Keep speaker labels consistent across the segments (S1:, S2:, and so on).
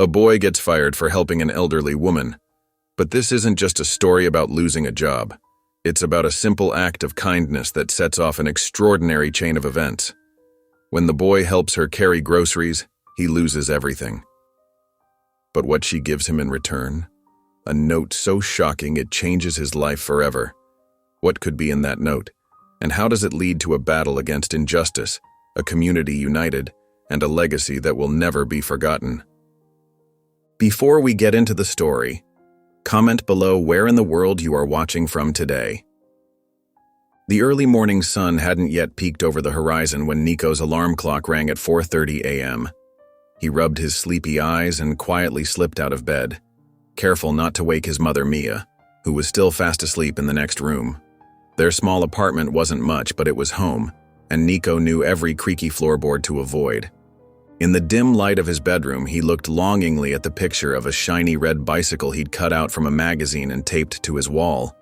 S1: A boy gets fired for helping an elderly woman. But this isn't just a story about losing a job. It's about a simple act of kindness that sets off an extraordinary chain of events. When the boy helps her carry groceries, he loses everything. But what she gives him in return? A note so shocking it changes his life forever. What could be in that note? And how does it lead to a battle against injustice, a community united, and a legacy that will never be forgotten? Before we get into the story, comment below where in the world you are watching from today. The early morning sun hadn't yet peeked over the horizon when Nico's alarm clock rang at 4:30 a.m. He rubbed his sleepy eyes and quietly slipped out of bed, careful not to wake his mother Mia, who was still fast asleep in the next room. Their small apartment wasn't much, but it was home, and Nico knew every creaky floorboard to avoid. In the dim light of his bedroom, he looked longingly at the picture of a shiny red bicycle he'd cut out from a magazine and taped to his wall.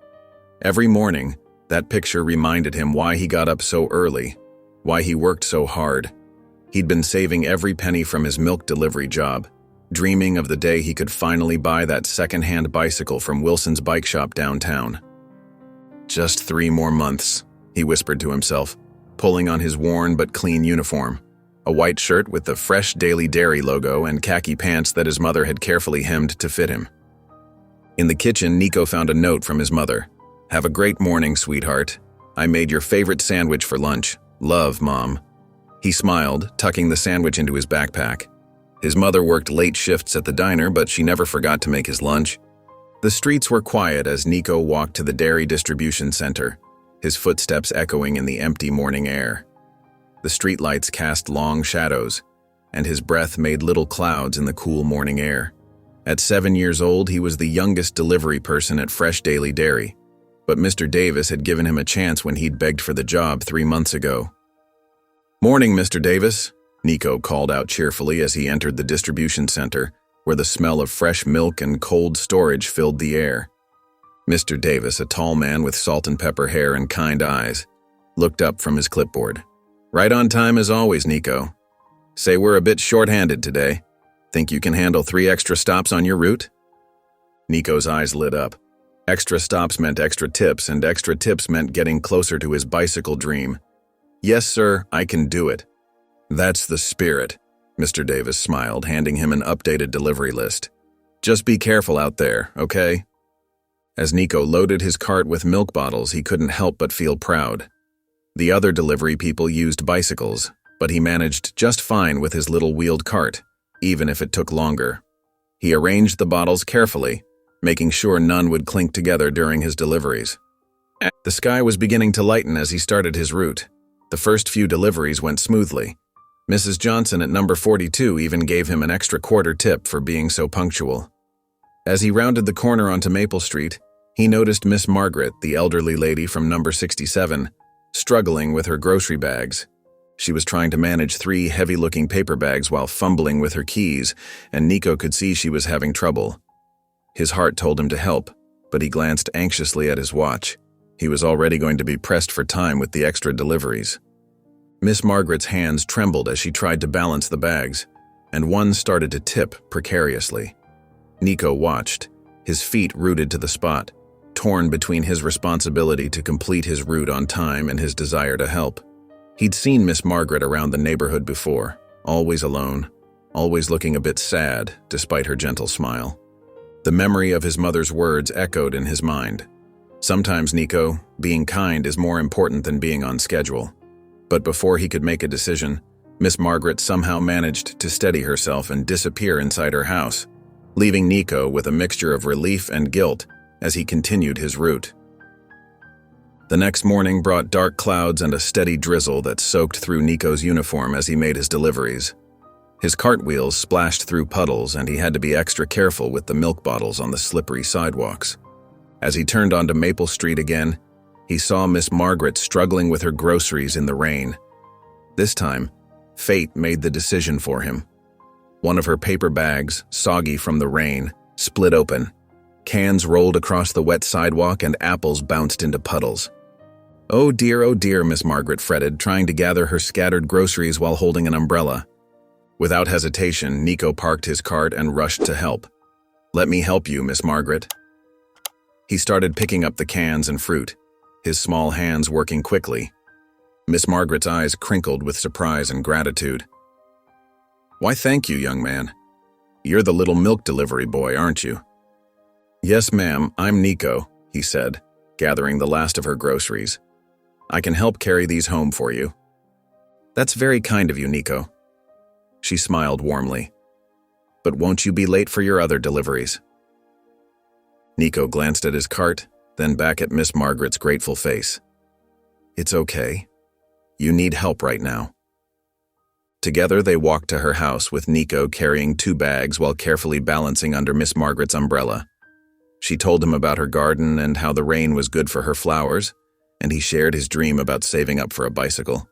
S1: Every morning, that picture reminded him why he got up so early, why he worked so hard. He'd been saving every penny from his milk delivery job, dreaming of the day he could finally buy that second-hand bicycle from Wilson's bike shop downtown. Just 3 more months, he whispered to himself, pulling on his worn but clean uniform. A white shirt with the fresh Daily Dairy logo and khaki pants that his mother had carefully hemmed to fit him. In the kitchen, Nico found a note from his mother. "Have a great morning, sweetheart. I made your favorite sandwich for lunch. Love, Mom." He smiled, tucking the sandwich into his backpack. His mother worked late shifts at the diner, but she never forgot to make his lunch. The streets were quiet as Nico walked to the dairy distribution center, his footsteps echoing in the empty morning air. The streetlights cast long shadows, and his breath made little clouds in the cool morning air. At 7 years old, he was the youngest delivery person at Fresh Daily Dairy, but Mr. Davis had given him a chance when he'd begged for the job 3 months ago. "Morning, Mr. Davis," Nico called out cheerfully as he entered the distribution center, where the smell of fresh milk and cold storage filled the air. Mr. Davis, a tall man with salt and pepper hair and kind eyes, looked up from his clipboard. "Right on time as always, Nico. Say we're a bit short-handed today. Think you can handle 3 extra stops on your route?" Nico's eyes lit up. Extra stops meant extra tips, and extra tips meant getting closer to his bicycle dream. "Yes, sir, I can do it." "That's the spirit," Mr. Davis smiled, handing him an updated delivery list. "Just be careful out there, okay?" As Nico loaded his cart with milk bottles, he couldn't help but feel proud. The other delivery people used bicycles, but he managed just fine with his little wheeled cart, even if it took longer. He arranged the bottles carefully, making sure none would clink together during his deliveries. The sky was beginning to lighten as he started his route. The first few deliveries went smoothly. Mrs. Johnson at number 42 even gave him an extra quarter tip for being so punctual. As he rounded the corner onto Maple Street, he noticed Miss Margaret, the elderly lady from number 67, struggling with her grocery bags. She was trying to manage 3 heavy-looking paper bags while fumbling with her keys, and Nico could see she was having trouble. His heart told him to help, but he glanced anxiously at his watch. He was already going to be pressed for time with the extra deliveries. Miss Margaret's hands trembled as she tried to balance the bags, and one started to tip precariously. Nico watched, his feet rooted to the spot, torn between his responsibility to complete his route on time and his desire to help. He'd seen Miss Margaret around the neighborhood before, always alone, always looking a bit sad despite her gentle smile. The memory of his mother's words echoed in his mind. "Sometimes, Nico, being kind is more important than being on schedule." But before he could make a decision, Miss Margaret somehow managed to steady herself and disappear inside her house, leaving Nico with a mixture of relief and guilt as he continued his route. The next morning brought dark clouds and a steady drizzle that soaked through Nico's uniform as he made his deliveries. His cartwheels splashed through puddles, and he had to be extra careful with the milk bottles on the slippery sidewalks. As he turned onto Maple Street again, he saw Miss Margaret struggling with her groceries in the rain. This time, fate made the decision for him. One of her paper bags, soggy from the rain, split open. Cans rolled across the wet sidewalk and apples bounced into puddles. Oh dear, Miss Margaret fretted, trying to gather her scattered groceries while holding an umbrella. Without hesitation, Nico parked his cart and rushed to help. "Let me help you, Miss Margaret." He started picking up the cans and fruit, his small hands working quickly. Miss Margaret's eyes crinkled with surprise and gratitude. "Why, thank you, young man. You're the little milk delivery boy, aren't you?" "Yes, ma'am, I'm Nico," he said, gathering the last of her groceries. "I can help carry these home for you." "That's very kind of you, Nico." She smiled warmly. "But won't you be late for your other deliveries?" Nico glanced at his cart, then back at Miss Margaret's grateful face. "It's okay. You need help right now." Together they walked to her house with Nico carrying 2 bags while carefully balancing under Miss Margaret's umbrella. She told him about her garden and how the rain was good for her flowers, and he shared his dream about saving up for a bicycle.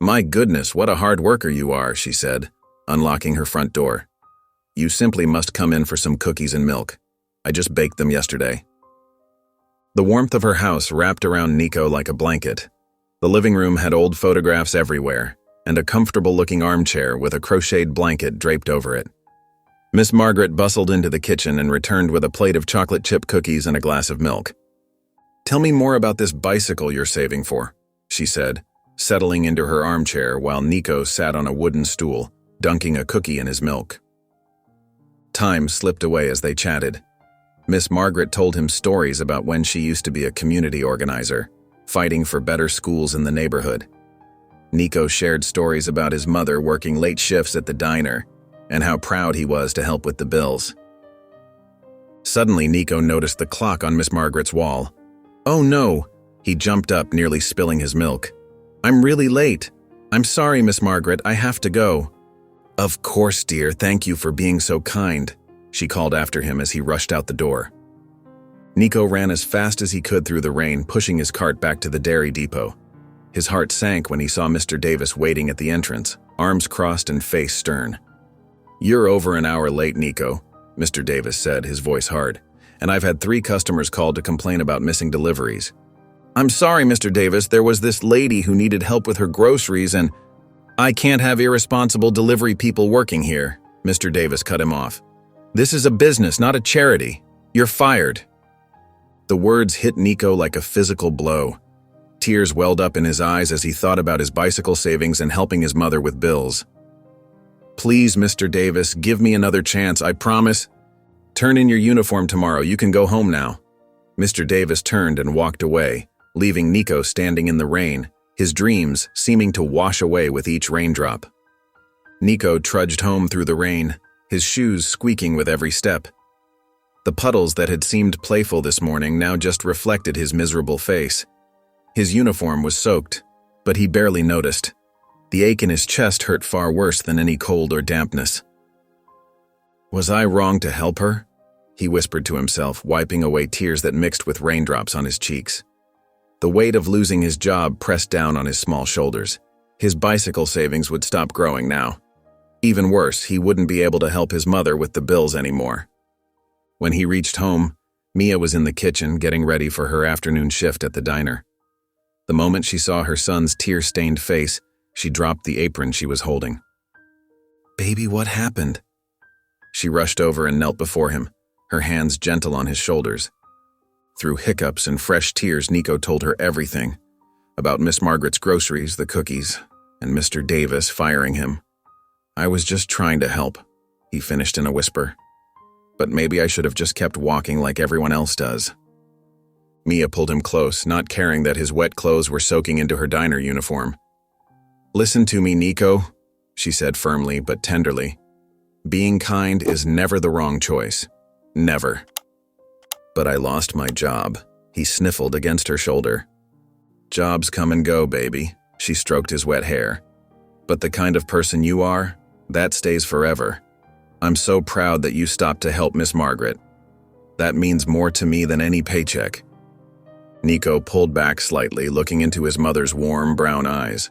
S1: "My goodness, what a hard worker you are," she said, unlocking her front door. "You simply must come in for some cookies and milk. I just baked them yesterday." The warmth of her house wrapped around Nico like a blanket. The living room had old photographs everywhere, and a comfortable-looking armchair with a crocheted blanket draped over it. Miss Margaret bustled into the kitchen and returned with a plate of chocolate chip cookies and a glass of milk. "Tell me more about this bicycle you're saving for," she said, settling into her armchair while Nico sat on a wooden stool, dunking a cookie in his milk. Time slipped away as they chatted. Miss Margaret told him stories about when she used to be a community organizer, fighting for better schools in the neighborhood. Nico shared stories about his mother working late shifts at the diner and how proud he was to help with the bills. Suddenly, Nico noticed the clock on Miss Margaret's wall. "Oh no!" He jumped up, nearly spilling his milk. "I'm really late. I'm sorry, Miss Margaret, I have to go." "Of course, dear, thank you for being so kind," she called after him as he rushed out the door. Nico ran as fast as he could through the rain, pushing his cart back to the dairy depot. His heart sank when he saw Mr. Davis waiting at the entrance, arms crossed and face stern. "You're over an hour late, Nico," Mr. Davis said, his voice hard, "and I've had 3 customers called to complain about missing deliveries." "I'm sorry, Mr. Davis, there was this lady who needed help with her groceries and—" "I can't have irresponsible delivery people working here," Mr. Davis cut him off. "This is a business, not a charity. You're fired." The words hit Nico like a physical blow. Tears welled up in his eyes as he thought about his bicycle savings and helping his mother with bills. "Please, Mr. Davis, give me another chance, I promise." "Turn in your uniform tomorrow, you can go home now." Mr. Davis turned and walked away, leaving Nico standing in the rain, his dreams seeming to wash away with each raindrop. Nico trudged home through the rain, his shoes squeaking with every step. The puddles that had seemed playful this morning now just reflected his miserable face. His uniform was soaked, but he barely noticed. The ache in his chest hurt far worse than any cold or dampness. "Was I wrong to help her?" he whispered to himself, wiping away tears that mixed with raindrops on his cheeks. The weight of losing his job pressed down on his small shoulders. His bicycle savings would stop growing now. Even worse, he wouldn't be able to help his mother with the bills anymore. When he reached home, Mia was in the kitchen getting ready for her afternoon shift at the diner. The moment she saw her son's tear-stained face, she dropped the apron she was holding. "Baby, what happened?" She rushed over and knelt before him, her hands gentle on his shoulders. Through hiccups and fresh tears, Nico told her everything, about Miss Margaret's groceries, the cookies, and Mr. Davis firing him. "I was just trying to help," he finished in a whisper. "But maybe I should have just kept walking like everyone else does." Mia pulled him close, not caring that his wet clothes were soaking into her diner uniform. "Listen to me, Nico," she said firmly but tenderly. "Being kind is never the wrong choice. Never." "But I lost my job," he sniffled against her shoulder. "Jobs come and go, baby," she stroked his wet hair. "But the kind of person you are, that stays forever. I'm so proud that you stopped to help Miss Margaret. That means more to me than any paycheck." Nico pulled back slightly, looking into his mother's warm brown eyes.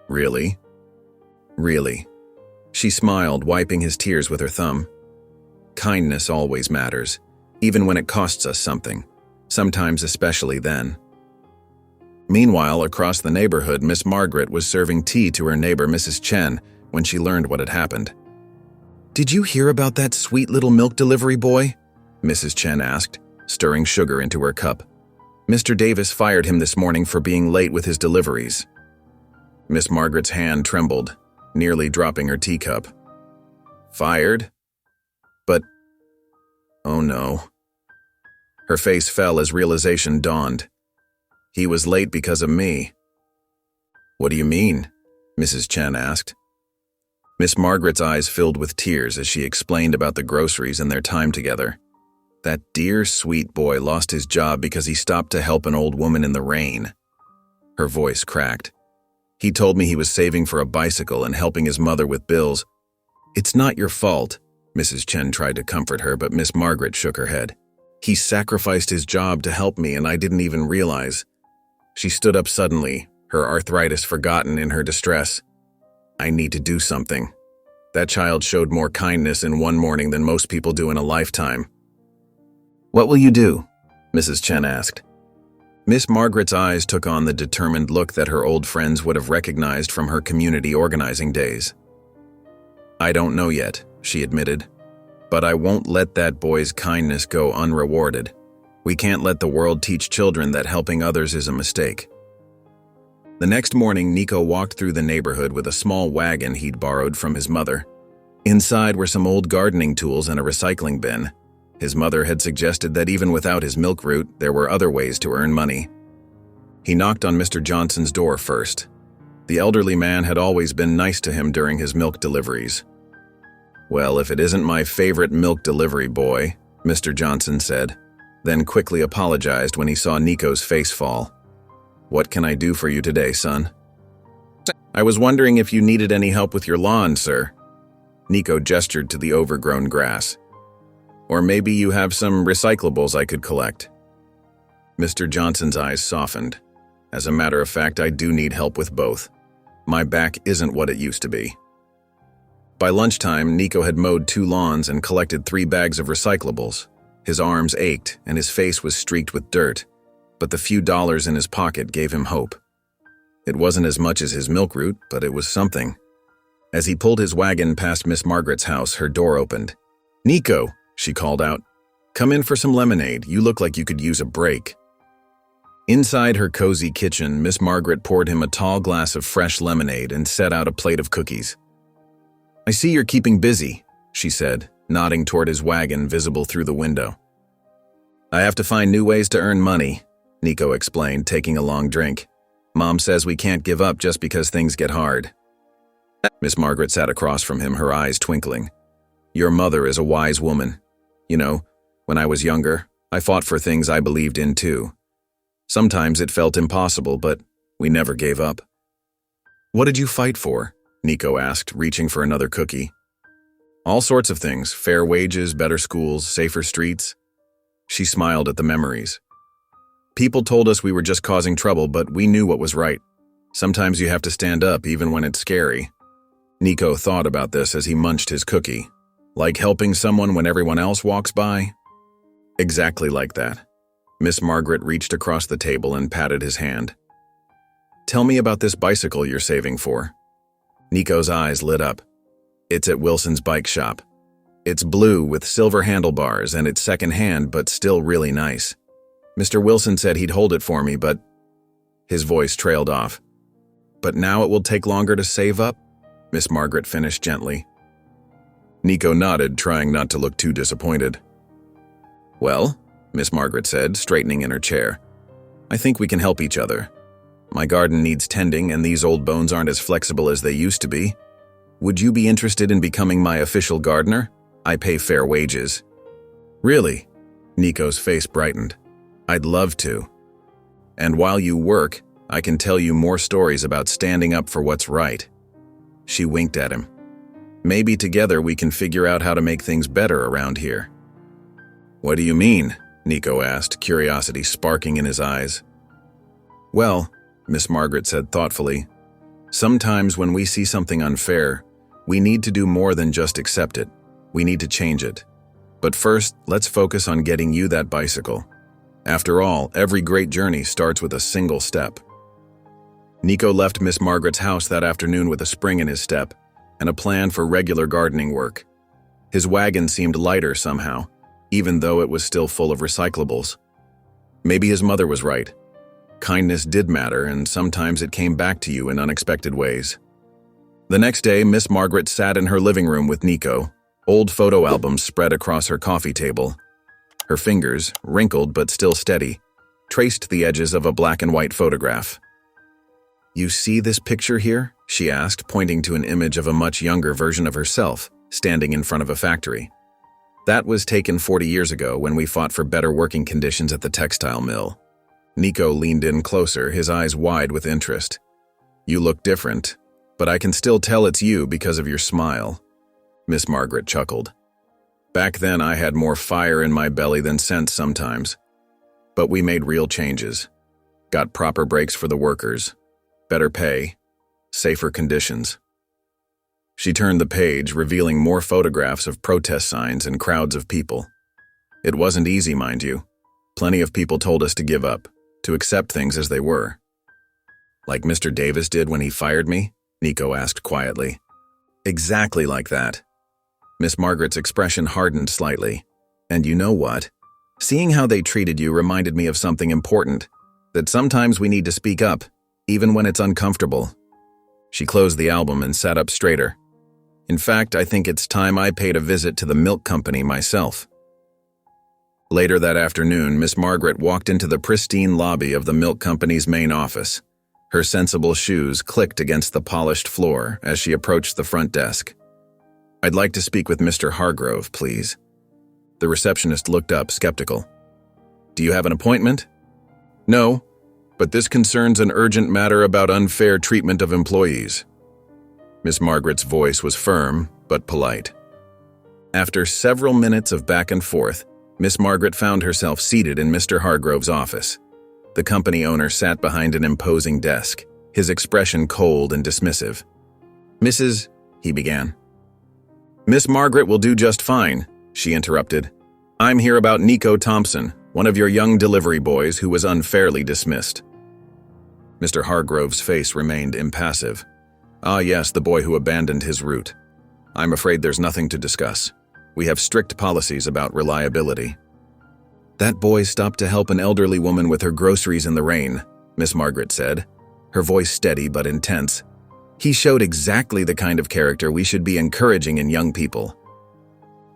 S1: "Really?" "Really." She smiled, wiping his tears with her thumb. "Kindness always matters, even when it costs us something, sometimes especially then." Meanwhile, across the neighborhood, Miss Margaret was serving tea to her neighbor, Mrs. Chen, when she learned what had happened. "Did you hear about that sweet little milk delivery boy?" Mrs. Chen asked, stirring sugar into her cup. "Mr. Davis fired him this morning for being late with his deliveries." Miss Margaret's hand trembled, nearly dropping her teacup. "Fired? But... oh no." Her face fell as realization dawned. "He was late because of me." "What do you mean?" Mrs. Chen asked. Miss Margaret's eyes filled with tears as she explained about the groceries and their time together. That dear, sweet boy lost his job because he stopped to help an old woman in the rain. Her voice cracked. "He told me he was saving for a bicycle and helping his mother with bills." "It's not your fault," Mrs. Chen tried to comfort her, but Miss Margaret shook her head. "He sacrificed his job to help me, and I didn't even realize." She stood up suddenly, her arthritis forgotten in her distress. "I need to do something. That child showed more kindness in one morning than most people do in a lifetime." "What will you do?" Mrs. Chen asked. Miss Margaret's eyes took on the determined look that her old friends would have recognized from her community organizing days. "I don't know yet," she admitted, "but I won't let that boy's kindness go unrewarded. We can't let the world teach children that helping others is a mistake." The next morning, Nico walked through the neighborhood with a small wagon he'd borrowed from his mother. Inside were some old gardening tools and a recycling bin. His mother had suggested that even without his milk route, there were other ways to earn money. He knocked on Mr. Johnson's door first. The elderly man had always been nice to him during his milk deliveries. "Well, if it isn't my favorite milk delivery boy," Mr. Johnson said, then quickly apologized when he saw Nico's face fall. "What can I do for you today, son?" "I was wondering if you needed any help with your lawn, sir." Nico gestured to the overgrown grass. "Or maybe you have some recyclables I could collect." Mr. Johnson's eyes softened. "As a matter of fact, I do need help with both. My back isn't what it used to be." By lunchtime, Nico had mowed 2 lawns and collected 3 bags of recyclables. His arms ached and his face was streaked with dirt, but the few dollars in his pocket gave him hope. It wasn't as much as his milk route, but it was something. As he pulled his wagon past Miss Margaret's house, her door opened. "Nico," she called out, "come in for some lemonade. You look like you could use a break." Inside her cozy kitchen, Miss Margaret poured him a tall glass of fresh lemonade and set out a plate of cookies. "I see you're keeping busy," she said, nodding toward his wagon visible through the window. "I have to find new ways to earn money," Nico explained, taking a long drink. "Mom says we can't give up just because things get hard." Miss Margaret sat across from him, her eyes twinkling. "Your mother is a wise woman. You know, when I was younger, I fought for things I believed in too. Sometimes it felt impossible, but we never gave up." "What did you fight for?" Nico asked, reaching for another cookie. "All sorts of things, fair wages, better schools, safer streets." She smiled at the memories. "People told us we were just causing trouble, but we knew what was right. Sometimes you have to stand up even when it's scary." Nico thought about this as he munched his cookie. Like helping someone when everyone else walks by? Exactly like that. Miss Margaret reached across the table and patted his hand. "Tell me about this bicycle you're saving for." Nico's eyes lit up. "It's at Wilson's bike shop. It's blue with silver handlebars and it's second-hand but still really nice. Mr. Wilson said he'd hold it for me, but..." His voice trailed off. "But now it will take longer to save up?" Miss Margaret finished gently. Nico nodded, trying not to look too disappointed. "Well," Miss Margaret said, straightening in her chair, "I think we can help each other. My garden needs tending and these old bones aren't as flexible as they used to be. Would you be interested in becoming my official gardener? I pay fair wages." "Really?" Nico's face brightened. "I'd love to. And while you work, I can tell you more stories about standing up for what's right." She winked at him. "Maybe together we can figure out how to make things better around here." "What do you mean?" Nico asked, curiosity sparking in his eyes. "Well," Miss Margaret said thoughtfully, "sometimes when we see something unfair, we need to do more than just accept it. We need to change it. But first, let's focus on getting you that bicycle. After all, every great journey starts with a single step." Nico left Miss Margaret's house that afternoon with a spring in his step, and a plan for regular gardening work. His wagon seemed lighter somehow, even though it was still full of recyclables. Maybe his mother was right. Kindness did matter, and sometimes it came back to you in unexpected ways. The next day, Miss Margaret sat in her living room with Nico, old photo albums spread across her coffee table. Her fingers, wrinkled but still steady, traced the edges of a black and white photograph. "You see this picture here?" she asked, pointing to an image of a much younger version of herself, standing in front of a factory. "That was taken 40 years ago when we fought for better working conditions at the textile mill." Nico leaned in closer, his eyes wide with interest. "You look different, but I can still tell it's you because of your smile." Miss Margaret chuckled. "Back then I had more fire in my belly than sense sometimes. But we made real changes. Got proper breaks for the workers, better pay, safer conditions." She turned the page, revealing more photographs of protest signs and crowds of people. It wasn't easy, mind you. Plenty of people told us to give up, to accept things as they were. "Like Mr. Davis did when he fired me?" Nico asked quietly. "Exactly like that." Miss Margaret's expression hardened slightly. "And you know what? Seeing how they treated you reminded me of something important, that sometimes we need to speak up, even when it's uncomfortable." She closed the album and sat up straighter. "In fact, I think it's time I paid a visit to the milk company myself." Later that afternoon, Miss Margaret walked into the pristine lobby of the milk company's main office. Her sensible shoes clicked against the polished floor as she approached the front desk. "I'd like to speak with Mr. Hargrove, please." The receptionist looked up, skeptical. "Do you have an appointment?" "No, but this concerns an urgent matter about unfair treatment of employees." Miss Margaret's voice was firm, but polite. After several minutes of back and forth, Miss Margaret found herself seated in Mr. Hargrove's office. The company owner sat behind an imposing desk, his expression cold and dismissive. "Mrs. he began. "Miss Margaret will do just fine," she interrupted. "I'm here about Nico Thompson, one of your young delivery boys who was unfairly dismissed." Mr. Hargrove's face remained impassive. "Ah yes, the boy who abandoned his route. I'm afraid there's nothing to discuss. We have strict policies about reliability." "That boy stopped to help an elderly woman with her groceries in the rain," Miss Margaret said, her voice steady but intense. "He showed exactly the kind of character we should be encouraging in young people."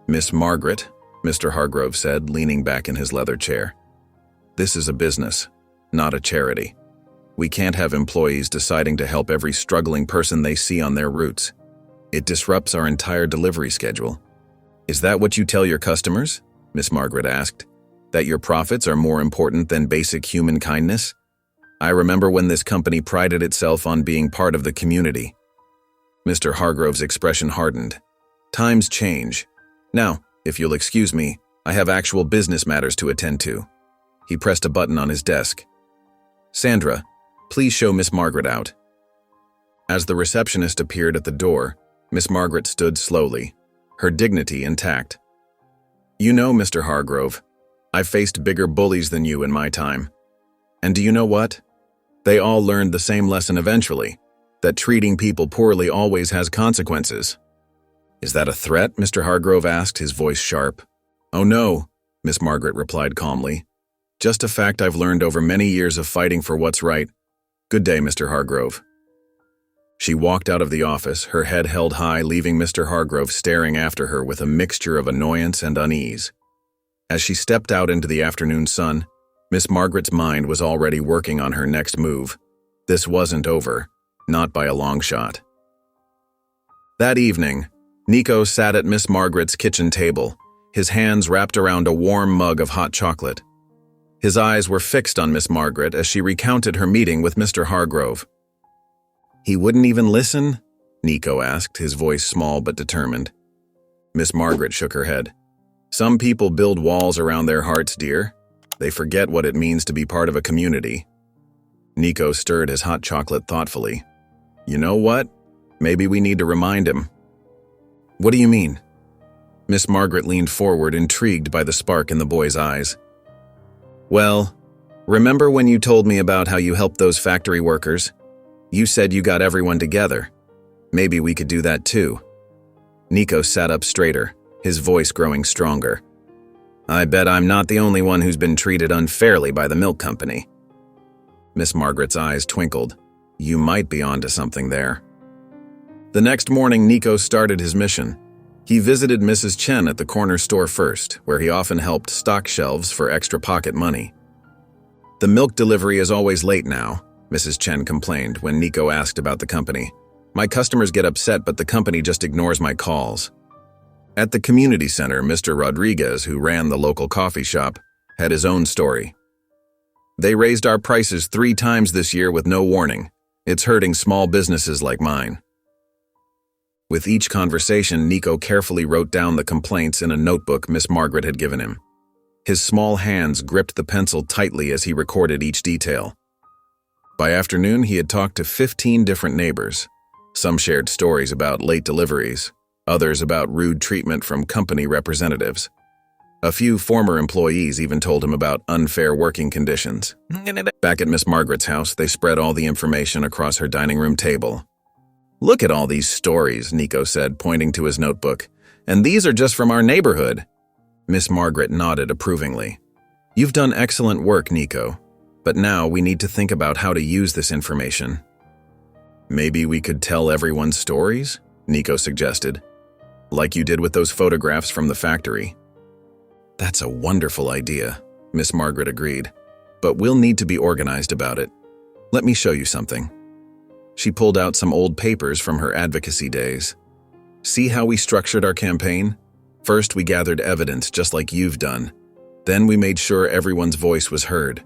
S1: "Miss Margaret," Mr. Hargrove said, leaning back in his leather chair. "This is a business, not a charity. We can't have employees deciding to help every struggling person they see on their routes. It disrupts our entire delivery schedule." "Is that what you tell your customers?" Miss Margaret asked. "That your profits are more important than basic human kindness? I remember when this company prided itself on being part of the community." Mr. Hargrove's expression hardened. "Times change. Now, if you'll excuse me, I have actual business matters to attend to." He pressed a button on his desk. "Sandra, please show Miss Margaret out." As the receptionist appeared at the door, Miss Margaret stood slowly, her dignity intact. "You know, Mr. Hargrove, I've faced bigger bullies than you in my time. And do you know what? They all learned the same lesson eventually, that treating people poorly always has consequences." "Is that a threat?" Mr. Hargrove asked, his voice sharp. "Oh no," Miss Margaret replied calmly. "Just a fact I've learned over many years of fighting for what's right. Good day, Mr. Hargrove." She walked out of the office, her head held high, leaving Mr. Hargrove staring after her with a mixture of annoyance and unease. As she stepped out into the afternoon sun, Miss Margaret's mind was already working on her next move. This wasn't over, not by a long shot. That evening, Nico sat at Miss Margaret's kitchen table, his hands wrapped around a warm mug of hot chocolate. His eyes were fixed on Miss Margaret as she recounted her meeting with Mr. Hargrove. "He wouldn't even listen?" Nico asked, his voice small but determined. Miss Margaret shook her head. "Some people build walls around their hearts, dear. They forget what it means to be part of a community." Nico stirred his hot chocolate thoughtfully. "You know what? Maybe we need to remind him." "What do you mean?" Miss Margaret leaned forward, intrigued by the spark in the boy's eyes. "Well, remember when you told me about how you helped those factory workers? You said you got everyone together. Maybe we could do that too. Nico sat up straighter, his voice growing stronger. I bet I'm not the only one who's been treated unfairly by the milk company. Miss Margaret's eyes twinkled. You might be onto something there. The next morning, Nico started his mission. He visited Mrs. Chen at the corner store first, where he often helped stock shelves for extra pocket money. The milk delivery is always late now, Mrs. Chen complained when Nico asked about the company. My customers get upset, but the company just ignores my calls. At the community center, Mr. Rodriguez, who ran the local coffee shop, had his own story. They raised our prices 3 times this year with no warning. It's hurting small businesses like mine. With each conversation, Nico carefully wrote down the complaints in a notebook Miss Margaret had given him. His small hands gripped the pencil tightly as he recorded each detail. By afternoon, he had talked to 15 different neighbors. Some shared stories about late deliveries, others about rude treatment from company representatives. A few former employees even told him about unfair working conditions. Back at Miss Margaret's house, they spread all the information across her dining room table. Look at all these stories, Nico said, pointing to his notebook. And these are just from our neighborhood. Miss Margaret nodded approvingly. You've done excellent work, Nico. But now we need to think about how to use this information. Maybe we could tell everyone stories? Nico suggested. Like you did with those photographs from the factory. That's a wonderful idea, Miss Margaret agreed. But we'll need to be organized about it. Let me show you something. She pulled out some old papers from her advocacy days. See how we structured our campaign? First, we gathered evidence just like you've done. Then we made sure everyone's voice was heard.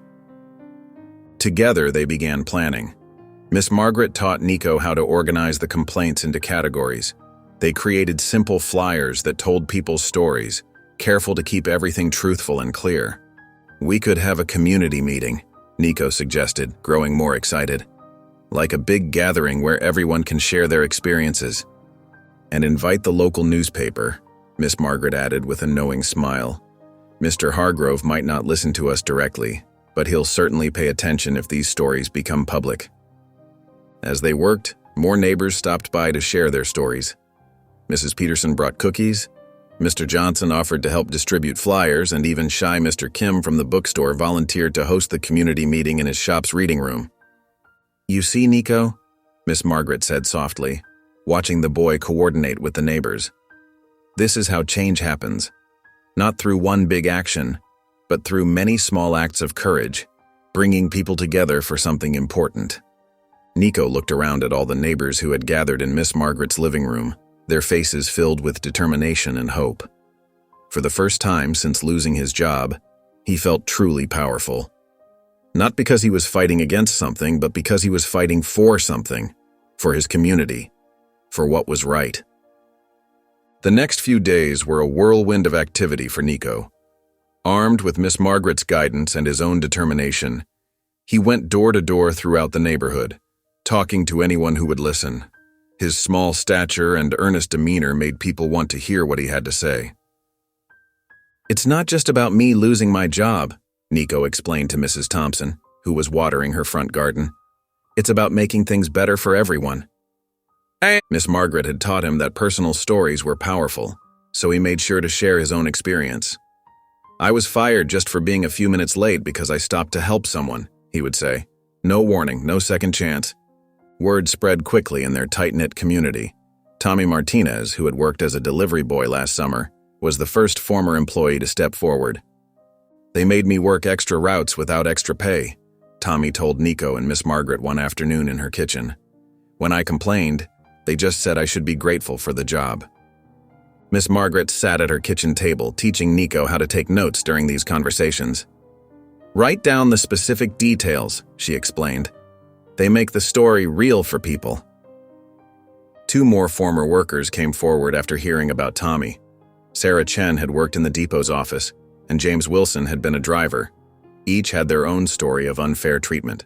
S1: Together, they began planning. Miss Margaret taught Nico how to organize the complaints into categories. They created simple flyers that told people's stories, careful to keep everything truthful and clear. We could have a community meeting, Nico suggested, growing more excited. Like a big gathering where everyone can share their experiences. And invite the local newspaper, Miss Margaret added with a knowing smile. Mr. Hargrove might not listen to us directly, but he'll certainly pay attention if these stories become public. As they worked, more neighbors stopped by to share their stories. Mrs. Peterson brought cookies, Mr. Johnson offered to help distribute flyers, and even shy Mr. Kim from the bookstore volunteered to host the community meeting in his shop's reading room. You see, Nico? Miss Margaret said softly, watching the boy coordinate with the neighbors. This is how change happens. Not through one big action, but through many small acts of courage, bringing people together for something important. Nico looked around at all the neighbors who had gathered in Miss Margaret's living room, their faces filled with determination and hope. For the first time since losing his job, he felt truly powerful. Not because he was fighting against something, but because he was fighting for something, for his community, for what was right. The next few days were a whirlwind of activity for Nico. Armed with Miss Margaret's guidance and his own determination, he went door to door throughout the neighborhood, talking to anyone who would listen. His small stature and earnest demeanor made people want to hear what he had to say. It's not just about me losing my job, Nico explained to Mrs. Thompson, who was watering her front garden. It's about making things better for everyone. Miss Margaret had taught him that personal stories were powerful, so he made sure to share his own experience. I was fired just for being a few minutes late because I stopped to help someone, he would say. No warning, no second chance. Word spread quickly in their tight-knit community. Tommy Martinez, who had worked as a delivery boy last summer, was the first former employee to step forward. They made me work extra routes without extra pay, Tommy told Nico and Miss Margaret one afternoon in her kitchen. When I complained, they just said I should be grateful for the job. Miss Margaret sat at her kitchen table, teaching Nico how to take notes during these conversations. Write down the specific details, she explained. They make the story real for people. 2 more former workers came forward after hearing about Tommy. Sarah Chen had worked in the depot's office, and James Wilson had been a driver. Each had their own story of unfair treatment.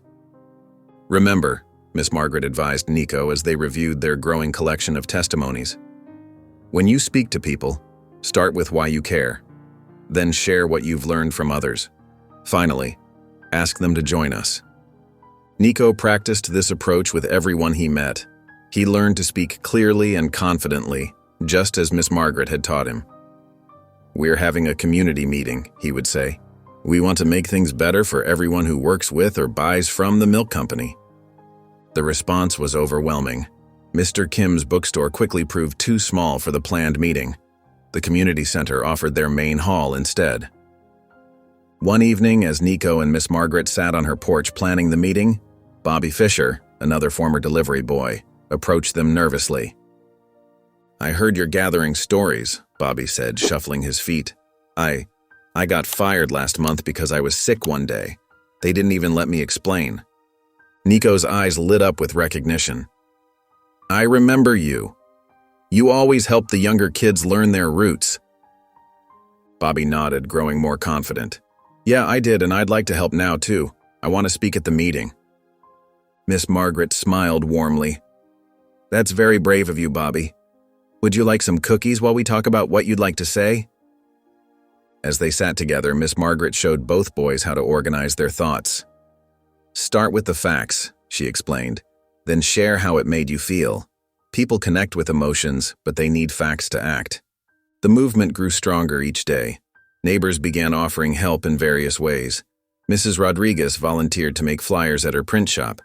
S1: Remember, Miss Margaret advised Nico as they reviewed their growing collection of testimonies. When you speak to people, start with why you care. Then share what you've learned from others. Finally, ask them to join us. Nico practiced this approach with everyone he met. He learned to speak clearly and confidently, just as Miss Margaret had taught him. "We're having a community meeting," he would say. "We want to make things better for everyone who works with or buys from the milk company." The response was overwhelming. Mr. Kim's bookstore quickly proved too small for the planned meeting. The community center offered their main hall instead. One evening, as Nico and Miss Margaret sat on her porch planning the meeting, Bobby Fisher, another former delivery boy, approached them nervously. "I heard you're gathering stories," Bobby said, shuffling his feet. I got fired last month because I was sick one day. They didn't even let me explain." Nico's eyes lit up with recognition. "I remember you. You always helped the younger kids learn their roots." Bobby nodded, growing more confident. "Yeah, I did, and I'd like to help now, too. I want to speak at the meeting." Miss Margaret smiled warmly. "That's very brave of you, Bobby. Would you like some cookies while we talk about what you'd like to say?" As they sat together, Miss Margaret showed both boys how to organize their thoughts. "Start with the facts," she explained. "Then share how it made you feel. People connect with emotions, but they need facts to act." The movement grew stronger each day. Neighbors began offering help in various ways. Mrs. Rodriguez volunteered to make flyers at her print shop.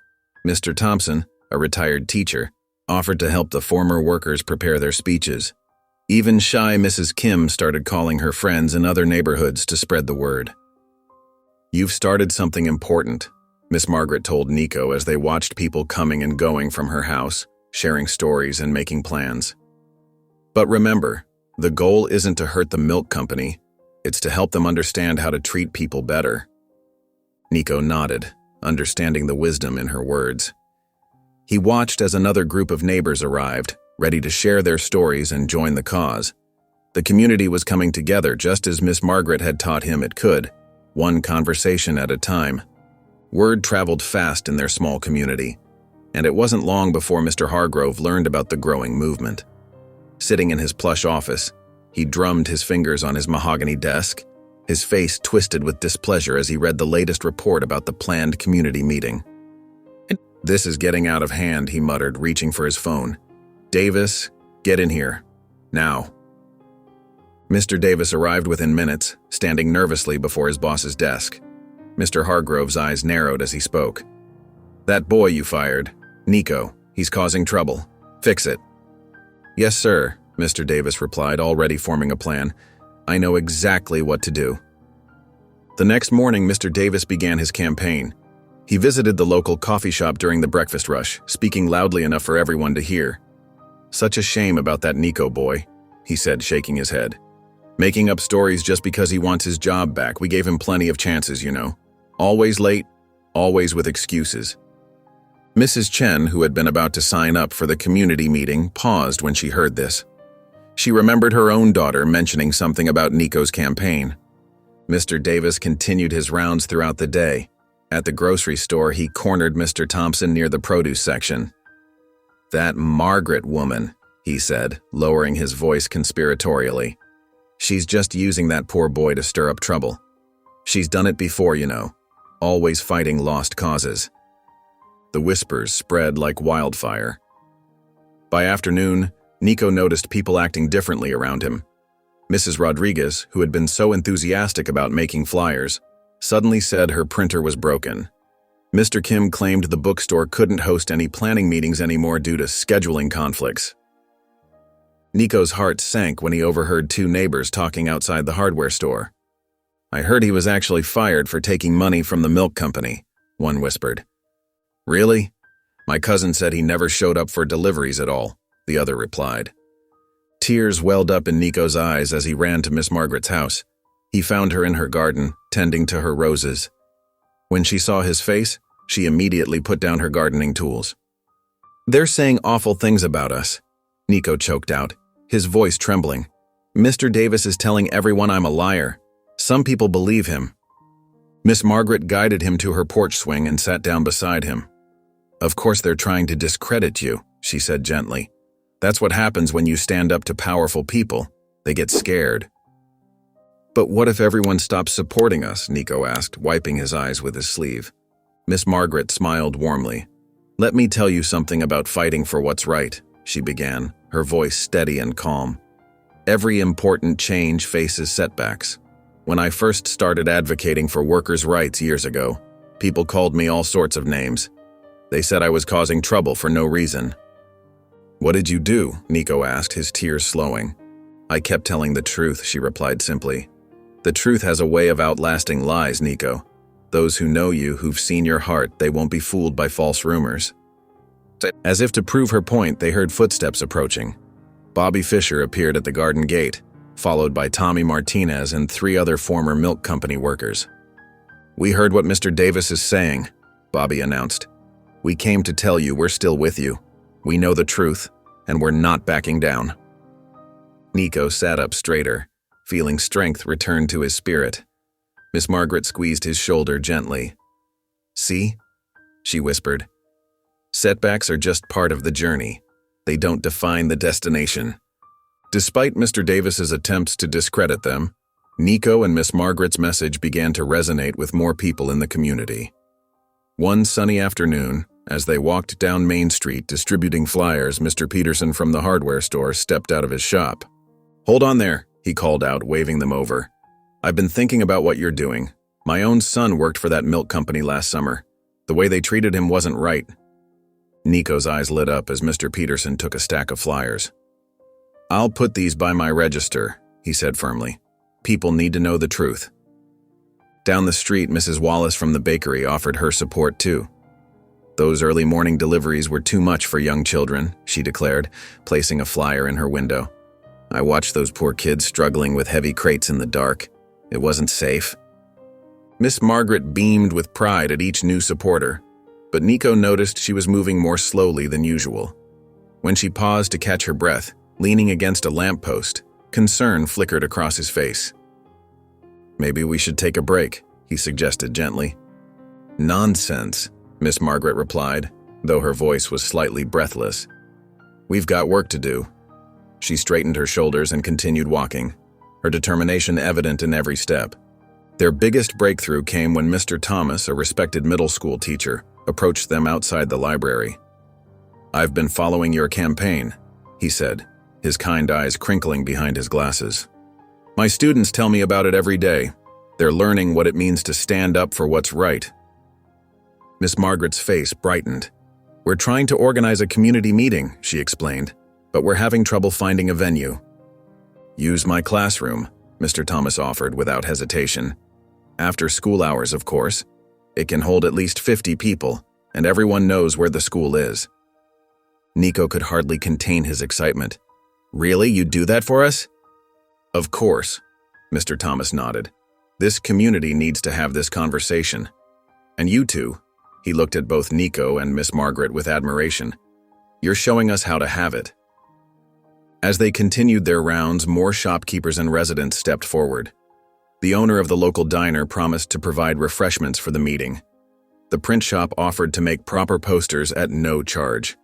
S1: Mr. Thompson, a retired teacher, offered to help the former workers prepare their speeches. Even shy Mrs. Kim started calling her friends in other neighborhoods to spread the word. "You've started something important," Miss Margaret told Nico as they watched people coming and going from her house, sharing stories and making plans. "But remember, the goal isn't to hurt the milk company, it's to help them understand how to treat people better." Nico nodded, understanding the wisdom in her words. He watched as another group of neighbors arrived, ready to share their stories and join the cause. The community was coming together just as Miss Margaret had taught him it could, one conversation at a time. Word traveled fast in their small community, and it wasn't long before Mr. Hargrove learned about the growing movement. Sitting in his plush office, he drummed his fingers on his mahogany desk, his face twisted with displeasure as he read the latest report about the planned community meeting. "This is getting out of hand," he muttered, reaching for his phone. "Davis, get in here. Now." Mr. Davis arrived within minutes, standing nervously before his boss's desk. Mr. Hargrove's eyes narrowed as he spoke. "That boy you fired, Nico, he's causing trouble. Fix it." "Yes, sir," Mr. Davis replied, already forming a plan. "I know exactly what to do." The next morning, Mr. Davis began his campaign. He visited the local coffee shop during the breakfast rush, speaking loudly enough for everyone to hear. "Such a shame about that Nico boy," he said, shaking his head. "Making up stories just because he wants his job back. We gave him plenty of chances, you know. Always late, always with excuses." Mrs. Chen, who had been about to sign up for the community meeting, paused when she heard this. She remembered her own daughter mentioning something about Nico's campaign. Mr. Davis continued his rounds throughout the day. At the grocery store, he cornered Mr. Thompson near the produce section. "That Margaret woman," he said, lowering his voice conspiratorially. "She's just using that poor boy to stir up trouble. She's done it before, you know, always fighting lost causes." The whispers spread like wildfire. By afternoon, Nico noticed people acting differently around him. Mrs. Rodriguez, who had been so enthusiastic about making flyers, suddenly said her printer was broken. Mr. Kim claimed the bookstore couldn't host any planning meetings anymore due to scheduling conflicts. Nico's heart sank when he overheard two neighbors talking outside the hardware store. "I heard he was actually fired for taking money from the milk company," one whispered. "Really? My cousin said he never showed up for deliveries at all," the other replied. Tears welled up in Nico's eyes as he ran to Miss Margaret's house. He found her in her garden, tending to her roses. When she saw his face, she immediately put down her gardening tools. "They're saying awful things about us," Nico choked out, his voice trembling. "Mr. Davis is telling everyone I'm a liar. Some people believe him." Miss Margaret guided him to her porch swing and sat down beside him. "Of course they're trying to discredit you," she said gently. "That's what happens when you stand up to powerful people. They get scared." "But what if everyone stops supporting us?" Nico asked, wiping his eyes with his sleeve. Miss Margaret smiled warmly. "Let me tell you something about fighting for what's right," she began, her voice steady and calm. "Every important change faces setbacks. When I first started advocating for workers' rights years ago, people called me all sorts of names. They said I was causing trouble for no reason." "What did you do?" Nico asked, his tears slowing. "I kept telling the truth," she replied simply. "The truth has a way of outlasting lies, Nico. Those who know you, who've seen your heart, they won't be fooled by false rumors." As if to prove her point, they heard footsteps approaching. Bobby Fisher appeared at the garden gate, followed by Tommy Martinez and 3 other former milk company workers. "We heard what Mr. Davis is saying," Bobby announced. "We came to tell you we're still with you. We know the truth, and we're not backing down." Nico sat up straighter, feeling strength return to his spirit. Miss Margaret squeezed his shoulder gently. "See?" she whispered. "Setbacks are just part of the journey. They don't define the destination." Despite Mr. Davis's attempts to discredit them, Nico and Miss Margaret's message began to resonate with more people in the community. One sunny afternoon, as they walked down Main Street distributing flyers, Mr. Peterson from the hardware store stepped out of his shop. "Hold on there," he called out, waving them over. "I've been thinking about what you're doing. My own son worked for that milk company last summer. The way they treated him wasn't right." Nico's eyes lit up as Mr. Peterson took a stack of flyers. "I'll put these by my register," he said firmly. "People need to know the truth." Down the street, Mrs. Wallace from the bakery offered her support too. "Those early morning deliveries were too much for young children," she declared, placing a flyer in her window. "I watched those poor kids struggling with heavy crates in the dark. It wasn't safe." Miss Margaret beamed with pride at each new supporter, but Nico noticed she was moving more slowly than usual. When she paused to catch her breath, leaning against a lamppost, concern flickered across his face. "Maybe we should take a break," he suggested gently. "Nonsense," Miss Margaret replied, though her voice was slightly breathless. "We've got work to do." She straightened her shoulders and continued walking, her determination evident in every step. Their biggest breakthrough came when Mr. Thomas, a respected middle school teacher, approached them outside the library. "I've been following your campaign," he said, his kind eyes crinkling behind his glasses. "My students tell me about it every day. They're learning what it means to stand up for what's right." Miss Margaret's face brightened. "We're trying to organize a community meeting," she explained, "but we're having trouble finding a venue." "Use my classroom," Mr. Thomas offered without hesitation. "After school hours, of course. It can hold at least 50 people, and everyone knows where the school is." Nico could hardly contain his excitement. "Really? You'd do that for us?" "Of course," Mr. Thomas nodded. "This community needs to have this conversation. And you two," he looked at both Nico and Miss Margaret with admiration, "you're showing us how to have it." As they continued their rounds, more shopkeepers and residents stepped forward. The owner of the local diner promised to provide refreshments for the meeting. The print shop offered to make proper posters at no charge.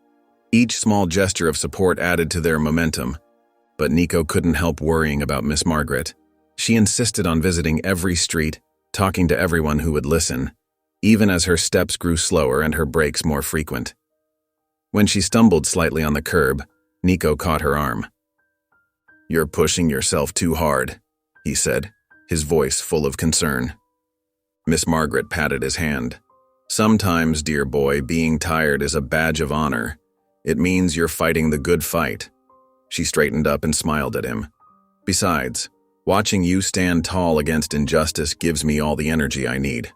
S1: Each small gesture of support added to their momentum, but Nico couldn't help worrying about Miss Margaret. She insisted on visiting every street, talking to everyone who would listen, even as her steps grew slower and her breaks more frequent. When she stumbled slightly on the curb, Nico caught her arm. "You're pushing yourself too hard," he said, his voice full of concern. Miss Margaret patted his hand. "Sometimes, dear boy, being tired is a badge of honor. It means you're fighting the good fight." She straightened up and smiled at him. "Besides, watching you stand tall against injustice gives me all the energy I need."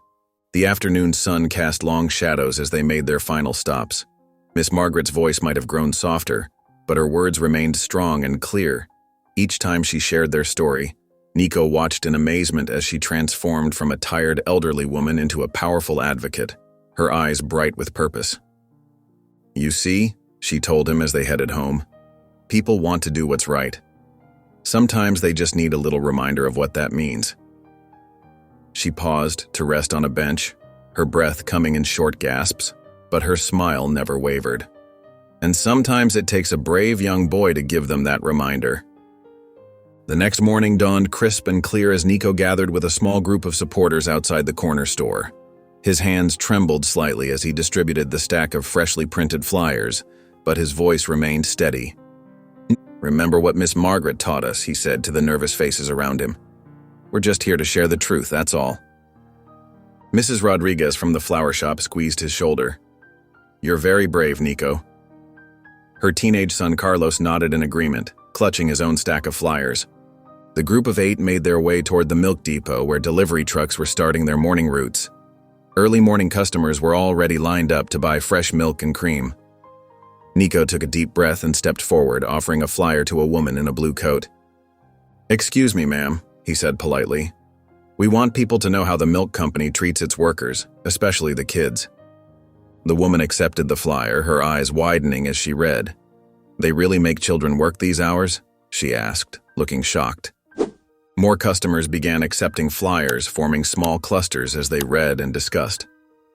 S1: The afternoon sun cast long shadows as they made their final stops. Miss Margaret's voice might have grown softer, but her words remained strong and clear. Each time she shared their story, Nico watched in amazement as she transformed from a tired elderly woman into a powerful advocate, her eyes bright with purpose. "You see," she told him as they headed home, "people want to do what's right. Sometimes they just need a little reminder of what that means." She paused to rest on a bench, her breath coming in short gasps, but her smile never wavered. And sometimes it takes a brave young boy to give them that reminder. The next morning dawned crisp and clear as Nico gathered with a small group of supporters outside the corner store. His hands trembled slightly as he distributed the stack of freshly printed flyers, but his voice remained steady. "Remember what Miss Margaret taught us," he said to the nervous faces around him. "We're just here to share the truth, that's all." Mrs. Rodriguez from the flower shop squeezed his shoulder. "You're very brave, Nico." Her teenage son Carlos nodded in agreement, clutching his own stack of flyers. The group of 8 made their way toward the milk depot where delivery trucks were starting their morning routes. Early morning customers were already lined up to buy fresh milk and cream. Nico took a deep breath and stepped forward, offering a flyer to a woman in a blue coat. "Excuse me, ma'am," he said politely. "We want people to know how the milk company treats its workers, especially the kids." The woman accepted the flyer, her eyes widening as she read. "They really make children work these hours?" she asked, looking shocked. More customers began accepting flyers, forming small clusters as they read and discussed.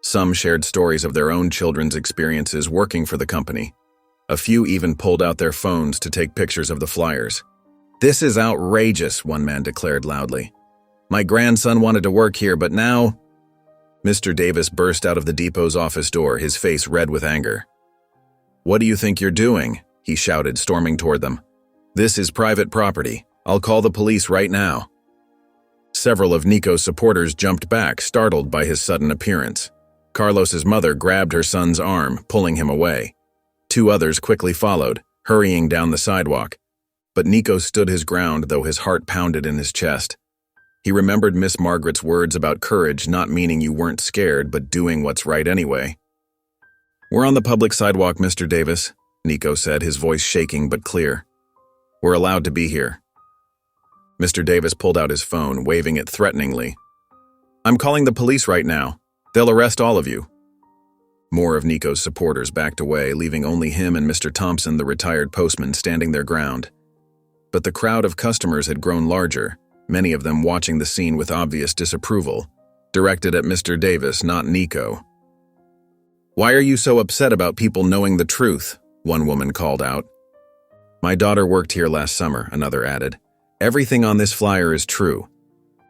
S1: Some shared stories of their own children's experiences working for the company. A few even pulled out their phones to take pictures of the flyers. "This is outrageous," one man declared loudly. "My grandson wanted to work here, but now—" Mr. Davis burst out of the depot's office door, his face red with anger. "What do you think you're doing?" he shouted, storming toward them. "This is private property. I'll call the police right now." Several of Nico's supporters jumped back, startled by his sudden appearance. Carlos's mother grabbed her son's arm, pulling him away. 2 others quickly followed, hurrying down the sidewalk. But Nico stood his ground, though his heart pounded in his chest. He remembered Miss Margaret's words about courage not meaning you weren't scared, but doing what's right anyway. "We're on the public sidewalk, Mr. Davis," Nico said, his voice shaking but clear. "We're allowed to be here." Mr. Davis pulled out his phone, waving it threateningly. "I'm calling the police right now. They'll arrest all of you." More of Nico's supporters backed away, leaving only him and Mr. Thompson, the retired postman, standing their ground. But the crowd of customers had grown larger, many of them watching the scene with obvious disapproval, directed at Mr. Davis, not Nico. "Why are you so upset about people knowing the truth?" one woman called out. "My daughter worked here last summer," another added. "Everything on this flyer is true."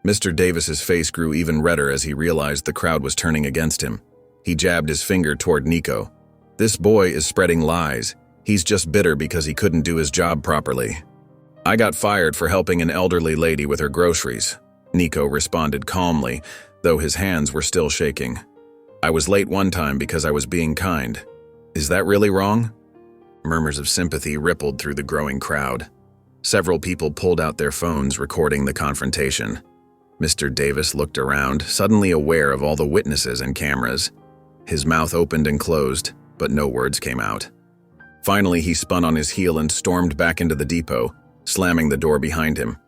S1: Mr. Davis's face grew even redder as he realized the crowd was turning against him. He jabbed his finger toward Nico. "This boy is spreading lies. He's just bitter because he couldn't do his job properly." "I got fired for helping an elderly lady with her groceries," Nico responded calmly, though his hands were still shaking. "I was late one time because I was being kind. Is that really wrong?" Murmurs of sympathy rippled through the growing crowd. Several people pulled out their phones, recording the confrontation. Mr. Davis looked around, suddenly aware of all the witnesses and cameras. His mouth opened and closed, but no words came out. Finally, he spun on his heel and stormed back into the depot, slamming the door behind him.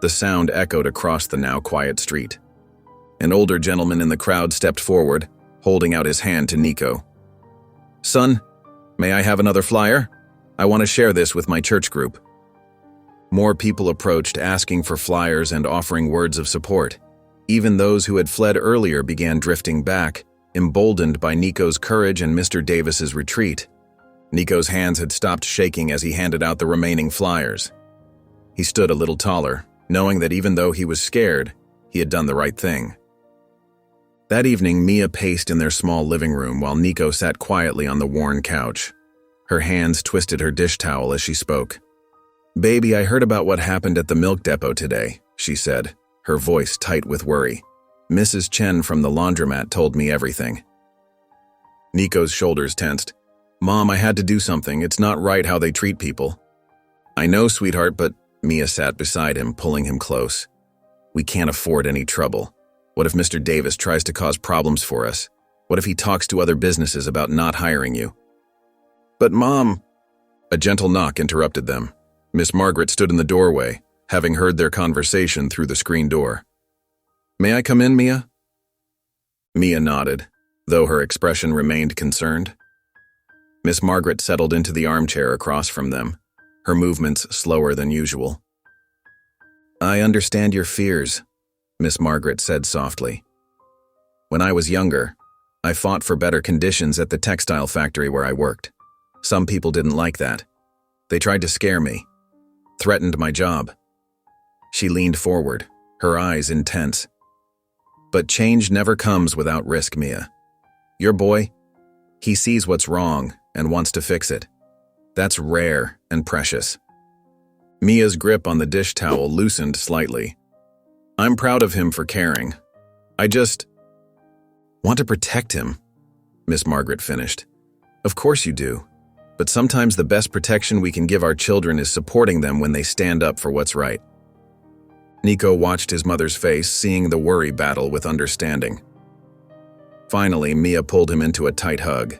S1: The sound echoed across the now quiet street. An older gentleman in the crowd stepped forward, holding out his hand to Nico. "Son, may I have another flyer? I want to share this with my church group." More people approached, asking for flyers and offering words of support. Even those who had fled earlier began drifting back, emboldened by Nico's courage and Mr. Davis's retreat. Nico's hands had stopped shaking as he handed out the remaining flyers. He stood a little taller, knowing that even though he was scared, he had done the right thing. That evening, Mia paced in their small living room while Nico sat quietly on the worn couch. Her hands twisted her dish towel as she spoke. "Baby, I heard about what happened at the milk depot today," she said, her voice tight with worry. "Mrs. Chen from the laundromat told me everything." Nico's shoulders tensed. "Mom, I had to do something. It's not right how they treat people." "I know, sweetheart, but—" Mia sat beside him, pulling him close. "We can't afford any trouble. What if Mr. Davis tries to cause problems for us? What if he talks to other businesses about not hiring you?" "But Mom—" A gentle knock interrupted them. Miss Margaret stood in the doorway, having heard their conversation through the screen door. "May I come in, Mia?" Mia nodded, though her expression remained concerned. Miss Margaret settled into the armchair across from them, her movements slower than usual. "I understand your fears," Miss Margaret said softly. "When I was younger, I fought for better conditions at the textile factory where I worked. Some people didn't like that. They tried to scare me, threatened my job." She leaned forward, her eyes intense. But change never comes without risk, Mia. Your boy, he sees what's wrong and wants to fix it. That's rare and precious. Mia's grip on the dish towel loosened slightly. I'm proud of him for caring. I just want to protect him, Miss Margaret finished. Of course you do, but sometimes the best protection we can give our children is supporting them when they stand up for what's right. Nico watched his mother's face, seeing the worry battle with understanding. Finally, Mia pulled him into a tight hug.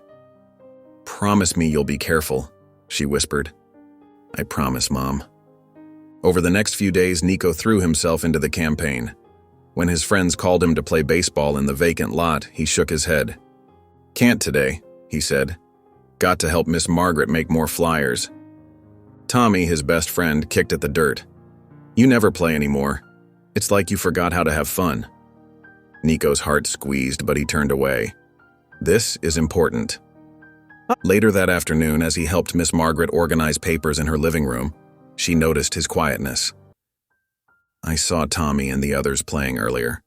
S1: Promise me you'll be careful, she whispered. I promise, Mom. Over the next few days, Nico threw himself into the campaign. When his friends called him to play baseball in the vacant lot, he shook his head. Can't today, he said. Got to help Miss Margaret make more flyers. Tommy, his best friend, kicked at the dirt. You never play anymore. It's like you forgot how to have fun. Nico's heart squeezed, but he turned away. This is important. Later that afternoon, as he helped Miss Margaret organize papers in her living room, she noticed his quietness. I saw Tommy and the others playing earlier,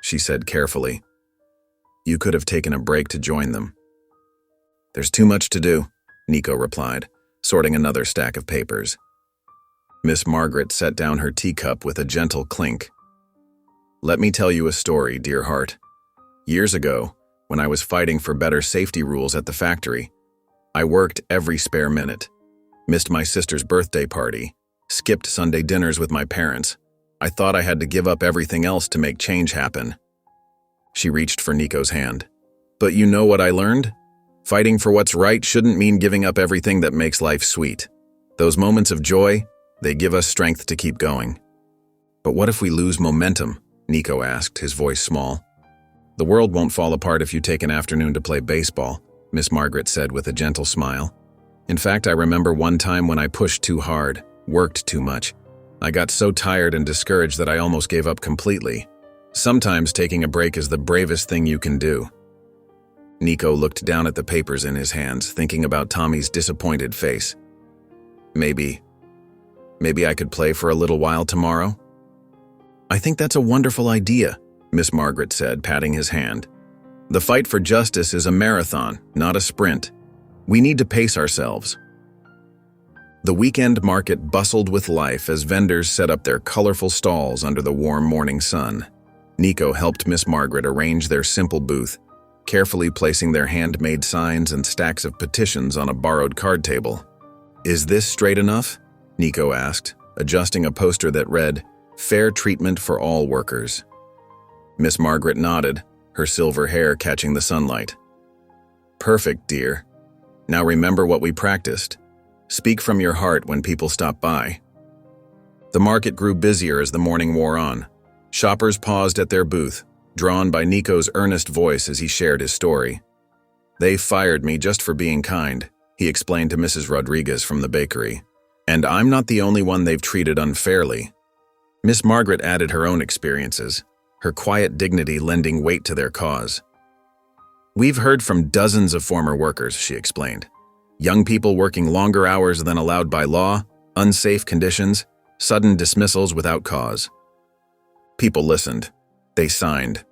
S1: she said carefully. You could have taken a break to join them. There's too much to do, Nico replied, sorting another stack of papers. Miss Margaret set down her teacup with a gentle clink. Let me tell you a story, dear heart. Years ago, when I was fighting for better safety rules at the factory, I worked every spare minute, missed my sister's birthday party, skipped Sunday dinners with my parents. I thought I had to give up everything else to make change happen. She reached for Nico's hand. But you know what I learned? Fighting for what's right shouldn't mean giving up everything that makes life sweet. Those moments of joy, they give us strength to keep going. But what if we lose momentum? Nico asked, his voice small. The world won't fall apart if you take an afternoon to play baseball, Miss Margaret said with a gentle smile. In fact, I remember one time when I pushed too hard, worked too much. I got so tired and discouraged that I almost gave up completely. Sometimes taking a break is the bravest thing you can do. Nico looked down at the papers in his hands, thinking about Tommy's disappointed face. Maybe I could play for a little while tomorrow? I think that's a wonderful idea, Miss Margaret said, patting his hand. The fight for justice is a marathon, not a sprint. We need to pace ourselves. The weekend market bustled with life as vendors set up their colorful stalls under the warm morning sun. Nico helped Miss Margaret arrange their simple booth, carefully placing their handmade signs and stacks of petitions on a borrowed card table. Is this straight enough? Nico asked, adjusting a poster that read, Fair treatment for all workers. Miss Margaret nodded, her silver hair catching the sunlight. Perfect, dear. Now remember what we practiced. Speak from your heart when people stop by. The market grew busier as the morning wore on. Shoppers paused at their booth, drawn by Nico's earnest voice as he shared his story. They fired me just for being kind, he explained to Mrs. Rodriguez from the bakery. And I'm not the only one they've treated unfairly. Miss Margaret added her own experiences, her quiet dignity lending weight to their cause. We've heard from dozens of former workers, she explained. Young people working longer hours than allowed by law, unsafe conditions, sudden dismissals without cause. People listened. They signed.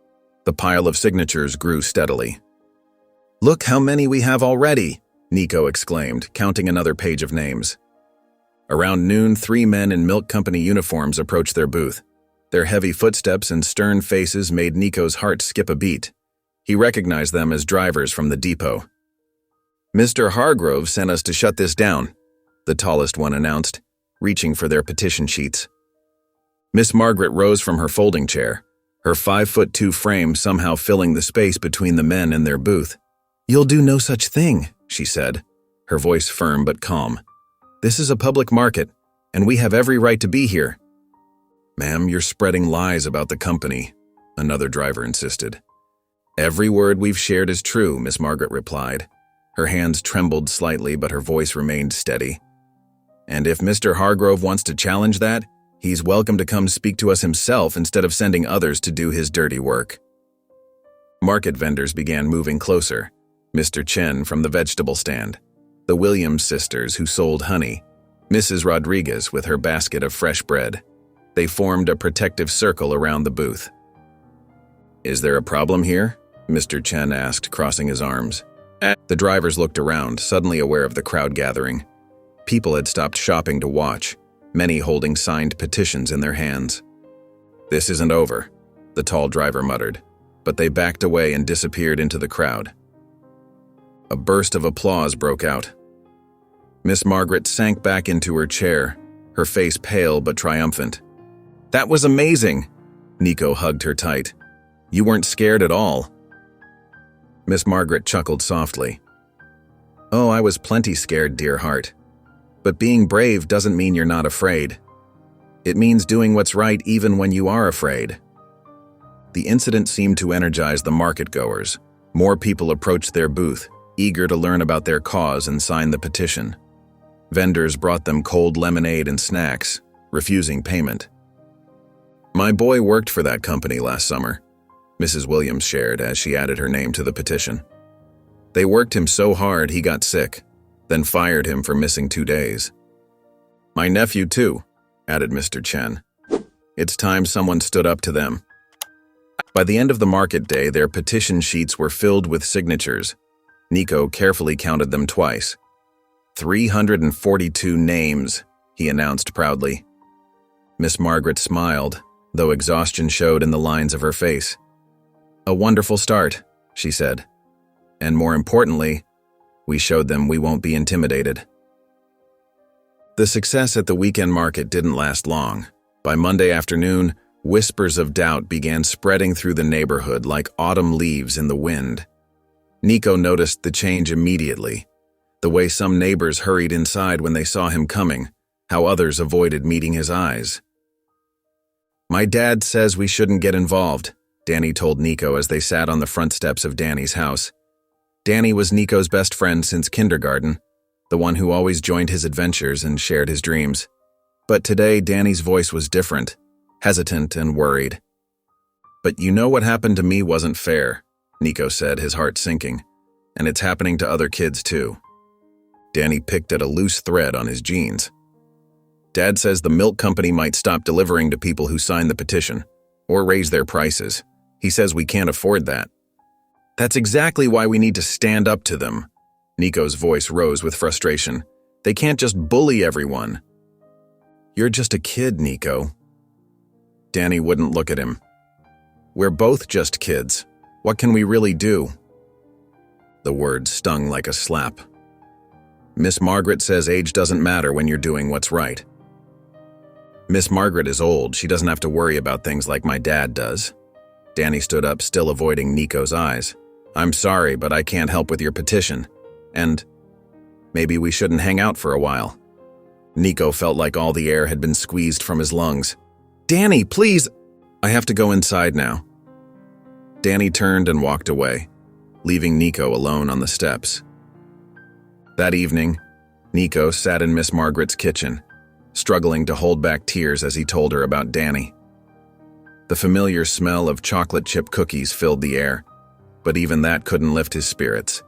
S1: The pile of signatures grew steadily. Look how many we have already, Nico exclaimed, counting another page of names. Around noon, 3 men in milk company uniforms approached their booth. Their heavy footsteps and stern faces made Nico's heart skip a beat. He recognized them as drivers from the depot. Mr. Hargrove sent us to shut this down, the tallest one announced, reaching for their petition sheets. Miss Margaret rose from her folding chair, her 5'2" frame somehow filling the space between the men and their booth. You'll do no such thing, she said, her voice firm but calm. This is a public market, and we have every right to be here. Ma'am, you're spreading lies about the company, another driver insisted. Every word we've shared is true, Miss Margaret replied. Her hands trembled slightly, but her voice remained steady. And if Mr. Hargrove wants to challenge that, he's welcome to come speak to us himself instead of sending others to do his dirty work. Market vendors began moving closer. Mr. Chen from the vegetable stand, the Williams sisters who sold honey, Mrs. Rodriguez with her basket of fresh bread. They formed a protective circle around the booth. Is there a problem here? Mr. Chen asked, crossing his arms. The drivers looked around, suddenly aware of the crowd gathering. People had stopped shopping to watch, many holding signed petitions in their hands. This isn't over, the tall driver muttered, but they backed away and disappeared into the crowd. A burst of applause broke out. Miss Margaret sank back into her chair, her face pale but triumphant. That was amazing! Nico hugged her tight. You weren't scared at all. Miss Margaret chuckled softly. Oh, I was plenty scared, dear heart. But being brave doesn't mean you're not afraid. It means doing what's right even when you are afraid. The incident seemed to energize the market-goers. More people approached their booth, eager to learn about their cause and sign the petition. Vendors brought them cold lemonade and snacks, refusing payment. My boy worked for that company last summer, Mrs. Williams shared as she added her name to the petition. They worked him so hard he got sick, then fired him for missing 2 days. My nephew too, added Mr. Chen. It's time someone stood up to them. By the end of the market day, their petition sheets were filled with signatures. Nico carefully counted them twice. 342 names, he announced proudly. Miss Margaret smiled, though exhaustion showed in the lines of her face. A wonderful start, she said. And more importantly, we showed them we won't be intimidated. The success at the weekend market didn't last long. By Monday afternoon, whispers of doubt began spreading through the neighborhood like autumn leaves in the wind. Nico noticed the change immediately. The way some neighbors hurried inside when they saw him coming, how others avoided meeting his eyes. My dad says we shouldn't get involved, Danny told Nico as they sat on the front steps of Danny's house. Danny was Nico's best friend since kindergarten, the one who always joined his adventures and shared his dreams. But today, Danny's voice was different, hesitant and worried. But you know what happened to me wasn't fair, Nico said, his heart sinking. And it's happening to other kids too. Danny picked at a loose thread on his jeans. Dad says the milk company might stop delivering to people who sign the petition, or raise their prices. He says we can't afford that. That's exactly why we need to stand up to them. Nico's voice rose with frustration. They can't just bully everyone. You're just a kid, Nico. Danny wouldn't look at him. We're both just kids. What can we really do? The words stung like a slap. Miss Margaret says age doesn't matter when you're doing what's right. Miss Margaret is old. She doesn't have to worry about things like my dad does. Danny stood up, still avoiding Nico's eyes. I'm sorry, but I can't help with your petition. And maybe we shouldn't hang out for a while. Nico felt like all the air had been squeezed from his lungs. Danny, please! I have to go inside now. Danny turned and walked away, leaving Nico alone on the steps. That evening, Nico sat in Miss Margaret's kitchen, struggling to hold back tears as he told her about Danny. The familiar smell of chocolate chip cookies filled the air, but even that couldn't lift his spirits.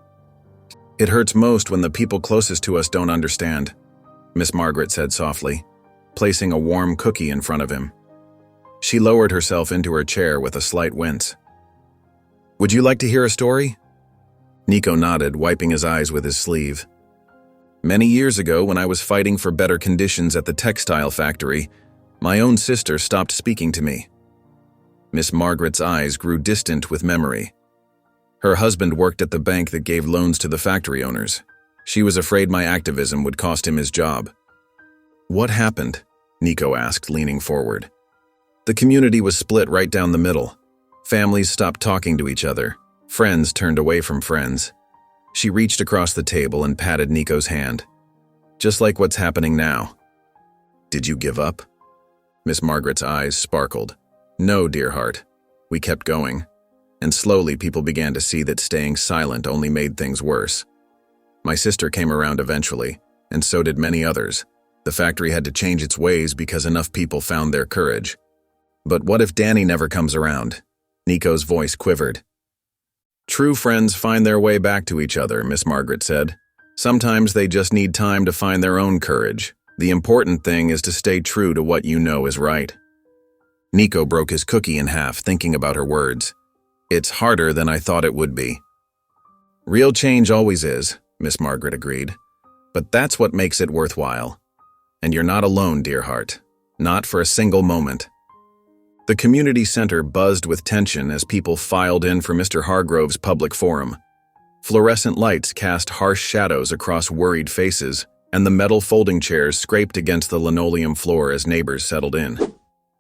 S1: It hurts most when the people closest to us don't understand, Miss Margaret said softly, placing a warm cookie in front of him. She lowered herself into her chair with a slight wince. Would you like to hear a story? Nico nodded, wiping his eyes with his sleeve. Many years ago, when I was fighting for better conditions at the textile factory, my own sister stopped speaking to me. Miss Margaret's eyes grew distant with memory. Her husband worked at the bank that gave loans to the factory owners. She was afraid my activism would cost him his job. What happened? Nico asked, leaning forward. The community was split right down the middle. Families stopped talking to each other. Friends turned away from friends. She reached across the table and patted Nico's hand. Just like what's happening now. Did you give up? Miss Margaret's eyes sparkled. No, dear heart. We kept going. And slowly people began to see that staying silent only made things worse. My sister came around eventually, and so did many others. The factory had to change its ways because enough people found their courage. But what if Danny never comes around? Nico's voice quivered. True friends find their way back to each other, Miss Margaret said. Sometimes they just need time to find their own courage. The important thing is to stay true to what you know is right. Nico broke his cookie in half, thinking about her words. It's harder than I thought it would be. Real change always is, Miss Margaret agreed. But that's what makes it worthwhile. And you're not alone, dear heart. Not for a single moment. The community center buzzed with tension as people filed in for Mr. Hargrove's public forum. Fluorescent lights cast harsh shadows across worried faces, and the metal folding chairs scraped against the linoleum floor as neighbors settled in.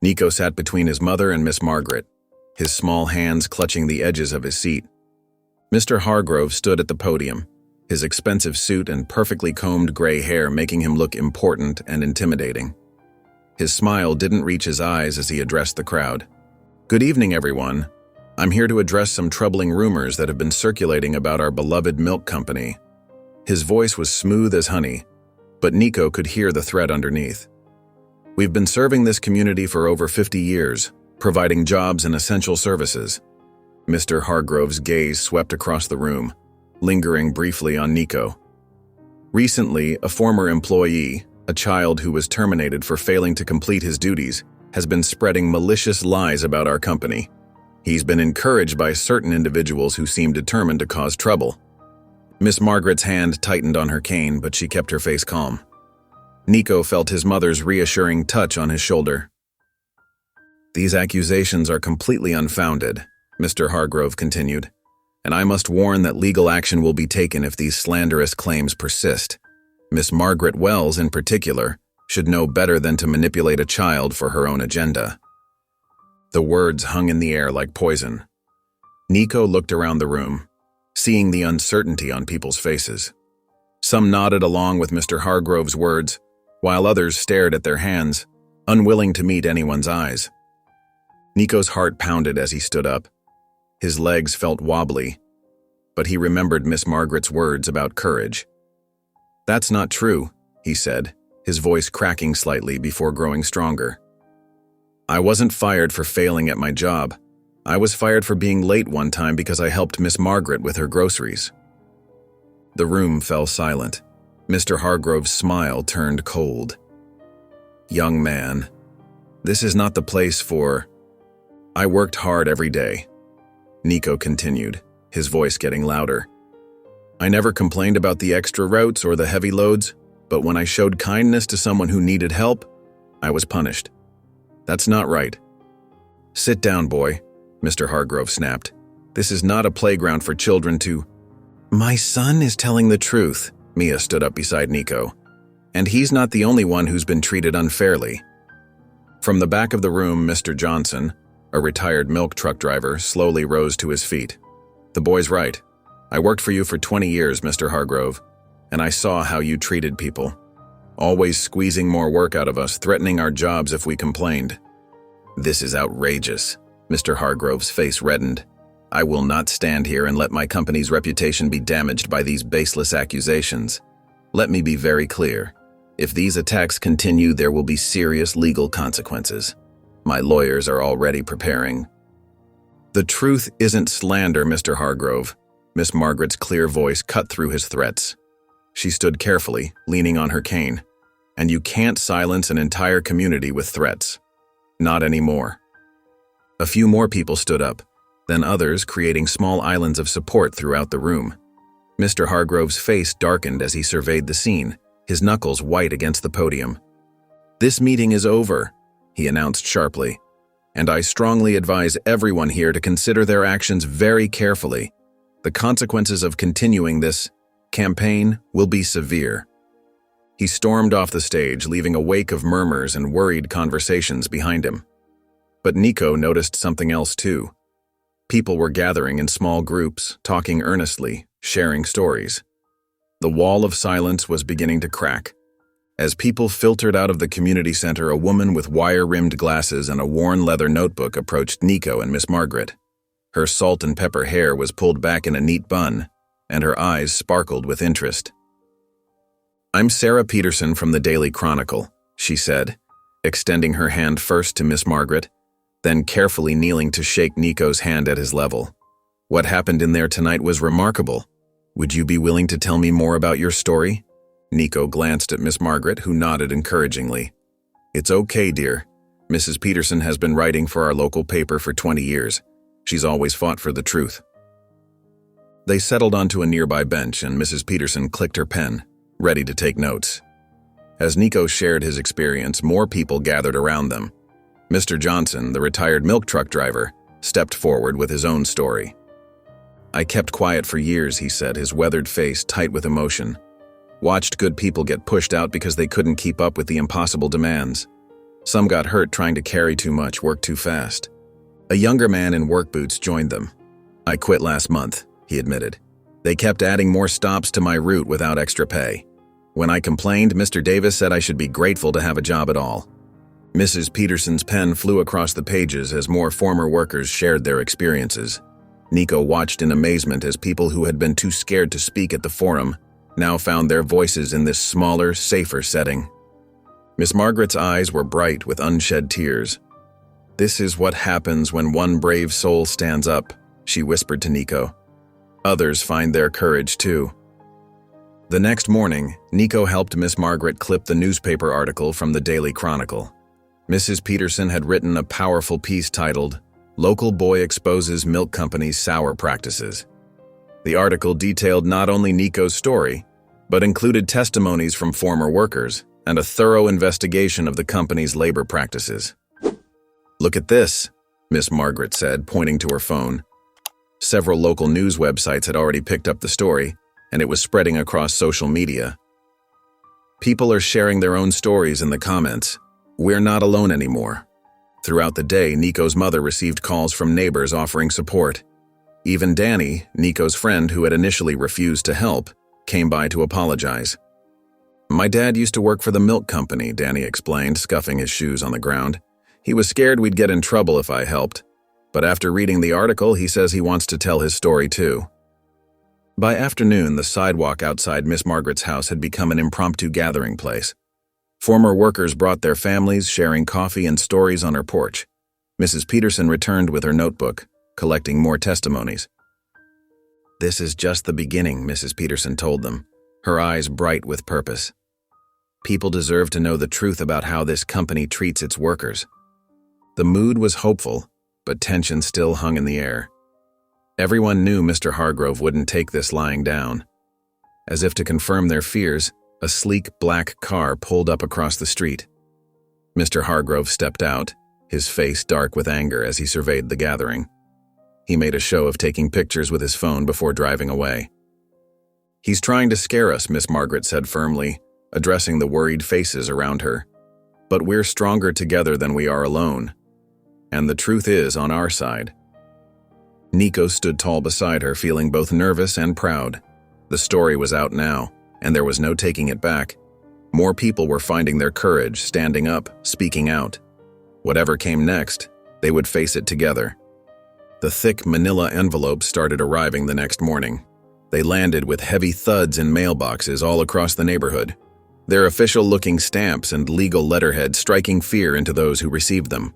S1: Nico sat between his mother and Miss Margaret, his small hands clutching the edges of his seat. Mr. Hargrove stood at the podium, his expensive suit and perfectly combed gray hair making him look important and intimidating. His smile didn't reach his eyes as he addressed the crowd. "Good evening, everyone. I'm here to address some troubling rumors that have been circulating about our beloved milk company." His voice was smooth as honey, but Nico could hear the threat underneath. "We've been serving this community for over 50 years, providing jobs and essential services." Mr. Hargrove's gaze swept across the room, lingering briefly on Nico. Recently, a former employee, a child who was terminated for failing to complete his duties, has been spreading malicious lies about our company. He's been encouraged by certain individuals who seem determined to cause trouble. Miss Margaret's hand tightened on her cane, but she kept her face calm. Nico felt his mother's reassuring touch on his shoulder. "These accusations are completely unfounded," Mr. Hargrove continued, "and I must warn that legal action will be taken if these slanderous claims persist. Miss Margaret Wells, in particular, should know better than to manipulate a child for her own agenda." The words hung in the air like poison. Nico looked around the room, seeing the uncertainty on people's faces. Some nodded along with Mr. Hargrove's words, while others stared at their hands, unwilling to meet anyone's eyes. Nico's heart pounded as he stood up. His legs felt wobbly, but he remembered Miss Margaret's words about courage. "That's not true," he said, his voice cracking slightly before growing stronger. "I wasn't fired for failing at my job. I was fired for being late one time because I helped Miss Margaret with her groceries." The room fell silent. Mr. Hargrove's smile turned cold. "Young man, this is not the place for—" "I worked hard every day," Nico continued, his voice getting louder. "I never complained about the extra routes or the heavy loads, but when I showed kindness to someone who needed help, I was punished. That's not right." "Sit down, boy," Mr. Hargrove snapped. "This is not a playground for children to—" "My son is telling the truth," Mia stood up beside Nico. "And he's not the only one who's been treated unfairly." From the back of the room, Mr. Johnson, a retired milk truck driver, slowly rose to his feet. "The boy's right. I worked for you for 20 years, Mr. Hargrove, and I saw how you treated people. Always squeezing more work out of us, threatening our jobs if we complained." "This is outrageous." Mr. Hargrove's face reddened. "I will not stand here and let my company's reputation be damaged by these baseless accusations. Let me be very clear. If these attacks continue, there will be serious legal consequences. My lawyers are already preparing." "The truth isn't slander, Mr. Hargrove." Miss Margaret's clear voice cut through his threats. She stood carefully, leaning on her cane. "And you can't silence an entire community with threats. Not anymore." A few more people stood up, then others, creating small islands of support throughout the room. Mr. Hargrove's face darkened as he surveyed the scene, his knuckles white against the podium. "This meeting is over," he announced sharply, "and I strongly advise everyone here to consider their actions very carefully. The consequences of continuing this campaign will be severe." He stormed off the stage, leaving a wake of murmurs and worried conversations behind him. But Nico noticed something else too. People were gathering in small groups, talking earnestly, sharing stories. The wall of silence was beginning to crack. As people filtered out of the community center, a woman with wire-rimmed glasses and a worn leather notebook approached Nico and Miss Margaret. Her salt and pepper hair was pulled back in a neat bun, and her eyes sparkled with interest. "I'm Sarah Peterson from the Daily Chronicle," she said, extending her hand first to Miss Margaret, then carefully kneeling to shake Nico's hand at his level. "What happened in there tonight was remarkable. Would you be willing to tell me more about your story?" Nico glanced at Miss Margaret, who nodded encouragingly. "It's okay, dear. Mrs. Peterson has been writing for our local paper for 20 years. She's always fought for the truth. They settled onto a nearby bench and Mrs. Peterson clicked her pen, ready to take notes. As Nico shared his experience, more people gathered around them. Mr. Johnson, the retired milk truck driver, stepped forward with his own story. "I kept quiet for years," he said, his weathered face tight with emotion. "Watched good people get pushed out because they couldn't keep up with the impossible demands. Some got hurt trying to carry too much, work too fast. A younger man in work boots joined them. I quit last month," he admitted. "They kept adding more stops to my route without extra pay. When I complained, Mr. Davis said I should be grateful to have a job at all." Mrs. Peterson's pen flew across the pages as more former workers shared their experiences. Nico watched in amazement as people who had been too scared to speak at the forum now found their voices in this smaller, safer setting. Miss Margaret's eyes were bright with unshed tears. "This is what happens when one brave soul stands up," she whispered to Nico. "Others find their courage too." The next morning, Nico helped Miss Margaret clip the newspaper article from the Daily Chronicle. Mrs. Peterson had written a powerful piece titled, "Local Boy Exposes Milk Company's Sour Practices." The article detailed not only Nico's story, but included testimonies from former workers and a thorough investigation of the company's labor practices. "Look at this," Miss Margaret said, pointing to her phone. Several local news websites had already picked up the story, and it was spreading across social media. People are sharing their own stories in the comments. "We're not alone anymore." Throughout the day, Nico's mother received calls from neighbors offering support. Even Danny, Nico's friend who had initially refused to help, came by to apologize. "My dad used to work for the milk company," Danny explained, scuffing his shoes on the ground. "He was scared we'd get in trouble if I helped. But after reading the article, he says he wants to tell his story too." By afternoon, the sidewalk outside Miss Margaret's house had become an impromptu gathering place. Former workers brought their families, sharing coffee and stories on her porch. Mrs. Peterson returned with her notebook, collecting more testimonies. "This is just the beginning," Mrs. Peterson told them, her eyes bright with purpose. "People deserve to know the truth about how this company treats its workers." The mood was hopeful, but tension still hung in the air. Everyone knew Mr. Hargrove wouldn't take this lying down. As if to confirm their fears, a sleek black car pulled up across the street. Mr. Hargrove stepped out, his face dark with anger as he surveyed the gathering. He made a show of taking pictures with his phone before driving away. "He's trying to scare us," Miss Margaret said firmly, addressing the worried faces around her. "But we're stronger together than we are alone. And the truth is on our side." Nico stood tall beside her, feeling both nervous and proud. The story was out now, and there was no taking it back. More people were finding their courage, standing up, speaking out. Whatever came next, they would face it together. The thick manila envelopes started arriving the next morning. They landed with heavy thuds in mailboxes all across the neighborhood, their official-looking stamps and legal letterhead striking fear into those who received them.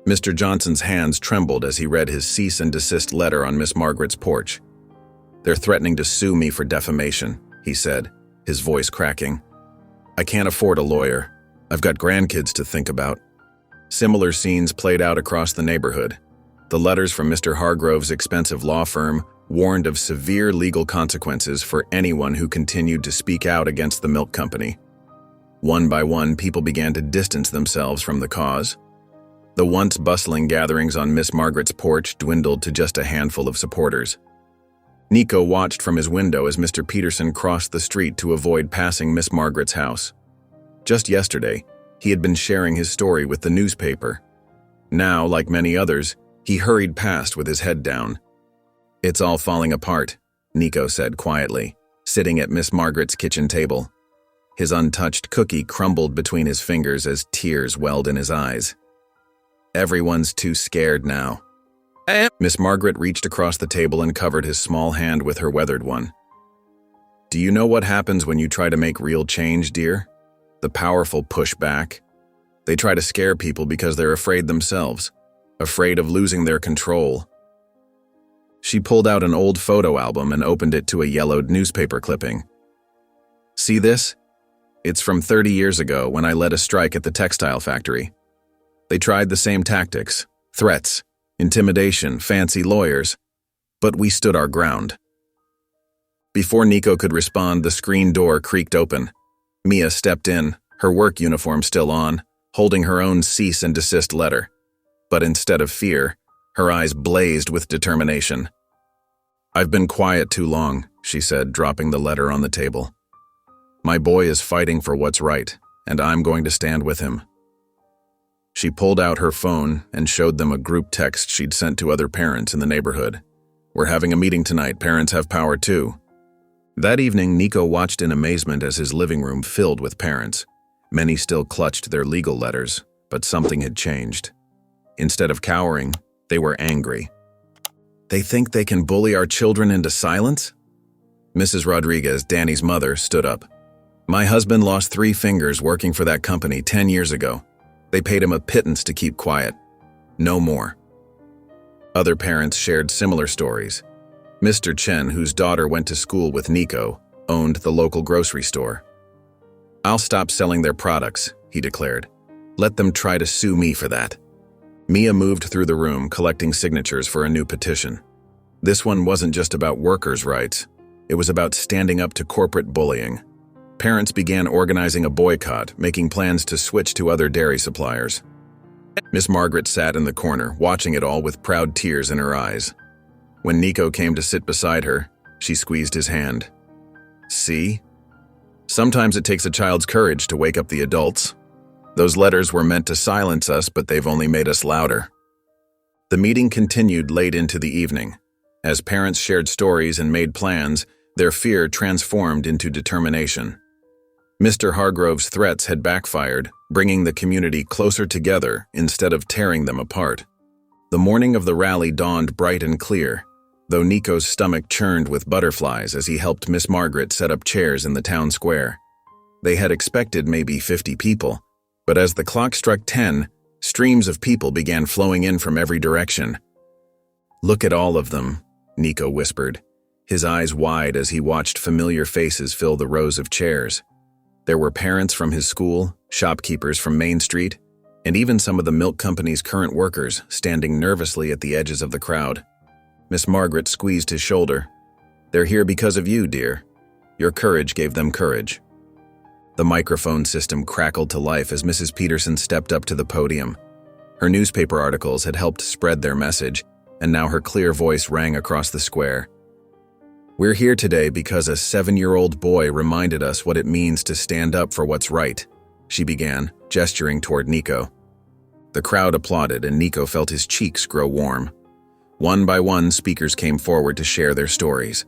S1: Mr. Johnson's hands trembled as he read his cease and desist letter on Miss Margaret's porch. "They're threatening to sue me for defamation," he said, his voice cracking. "I can't afford a lawyer. I've got grandkids to think about." Similar scenes played out across the neighborhood. The letters from Mr. Hargrove's expensive law firm warned of severe legal consequences for anyone who continued to speak out against the milk company. One by one, people began to distance themselves from the cause. The once bustling gatherings on Miss Margaret's porch dwindled to just a handful of supporters. Nico watched from his window as Mr. Peterson crossed the street to avoid passing Miss Margaret's house. Just yesterday, he had been sharing his story with the newspaper. Now, like many others, he hurried past with his head down. "It's all falling apart," Nico said quietly, sitting at Miss Margaret's kitchen table. His untouched cookie crumbled between his fingers as tears welled in his eyes. "Everyone's too scared now." Miss Margaret reached across the table and covered his small hand with her weathered one. "Do you know what happens when you try to make real change, dear? The powerful push back. They try to scare people because they're afraid themselves, afraid of losing their control." She pulled out an old photo album and opened it to a yellowed newspaper clipping. "See this? It's from 30 years ago when I led a strike at the textile factory. They tried the same tactics, threats, intimidation, fancy lawyers, but we stood our ground. Before Nico could respond, the screen door creaked open. Mia stepped in, her work uniform still on, holding her own cease and desist letter. But instead of fear, her eyes blazed with determination. "I've been quiet too long," she said, dropping the letter on the table. "My boy is fighting for what's right, and I'm going to stand with him." She pulled out her phone and showed them a group text she'd sent to other parents in the neighborhood. "We're having a meeting tonight. Parents have power too." That evening, Nico watched in amazement as his living room filled with parents. Many still clutched their legal letters, but something had changed. Instead of cowering, they were angry. "They think they can bully our children into silence?" Mrs. Rodriguez, Danny's mother, stood up. "My husband lost 3 fingers working for that company 10 years ago. They paid him a pittance to keep quiet. No more." Other parents shared similar stories. Mr. Chen, whose daughter went to school with Nico, owned the local grocery store. "I'll stop selling their products," he declared. "Let them try to sue me for that." Mia moved through the room, collecting signatures for a new petition. This one wasn't just about workers' rights. It was about standing up to corporate bullying. Parents began organizing a boycott, making plans to switch to other dairy suppliers. Miss Margaret sat in the corner, watching it all with proud tears in her eyes. When Nico came to sit beside her, she squeezed his hand. "See? Sometimes it takes a child's courage to wake up the adults. Those letters were meant to silence us, but they've only made us louder." The meeting continued late into the evening. As parents shared stories and made plans, their fear transformed into determination. Mr. Hargrove's threats had backfired, bringing the community closer together instead of tearing them apart. The morning of the rally dawned bright and clear, though Nico's stomach churned with butterflies as he helped Miss Margaret set up chairs in the town square. They had expected maybe 50 people, but as the clock struck 10, streams of people began flowing in from every direction. "Look at all of them," Nico whispered, his eyes wide as he watched familiar faces fill the rows of chairs. There were parents from his school, shopkeepers from Main Street, and even some of the milk company's current workers standing nervously at the edges of the crowd. Miss Margaret squeezed his shoulder. "They're here because of you, dear. Your courage gave them courage." The microphone system crackled to life as Mrs. Peterson stepped up to the podium. Her newspaper articles had helped spread their message, and now her clear voice rang across the square. "We're here today because a 7-year-old boy reminded us what it means to stand up for what's right," she began, gesturing toward Nico. The crowd applauded, and Nico felt his cheeks grow warm. One by one, speakers came forward to share their stories.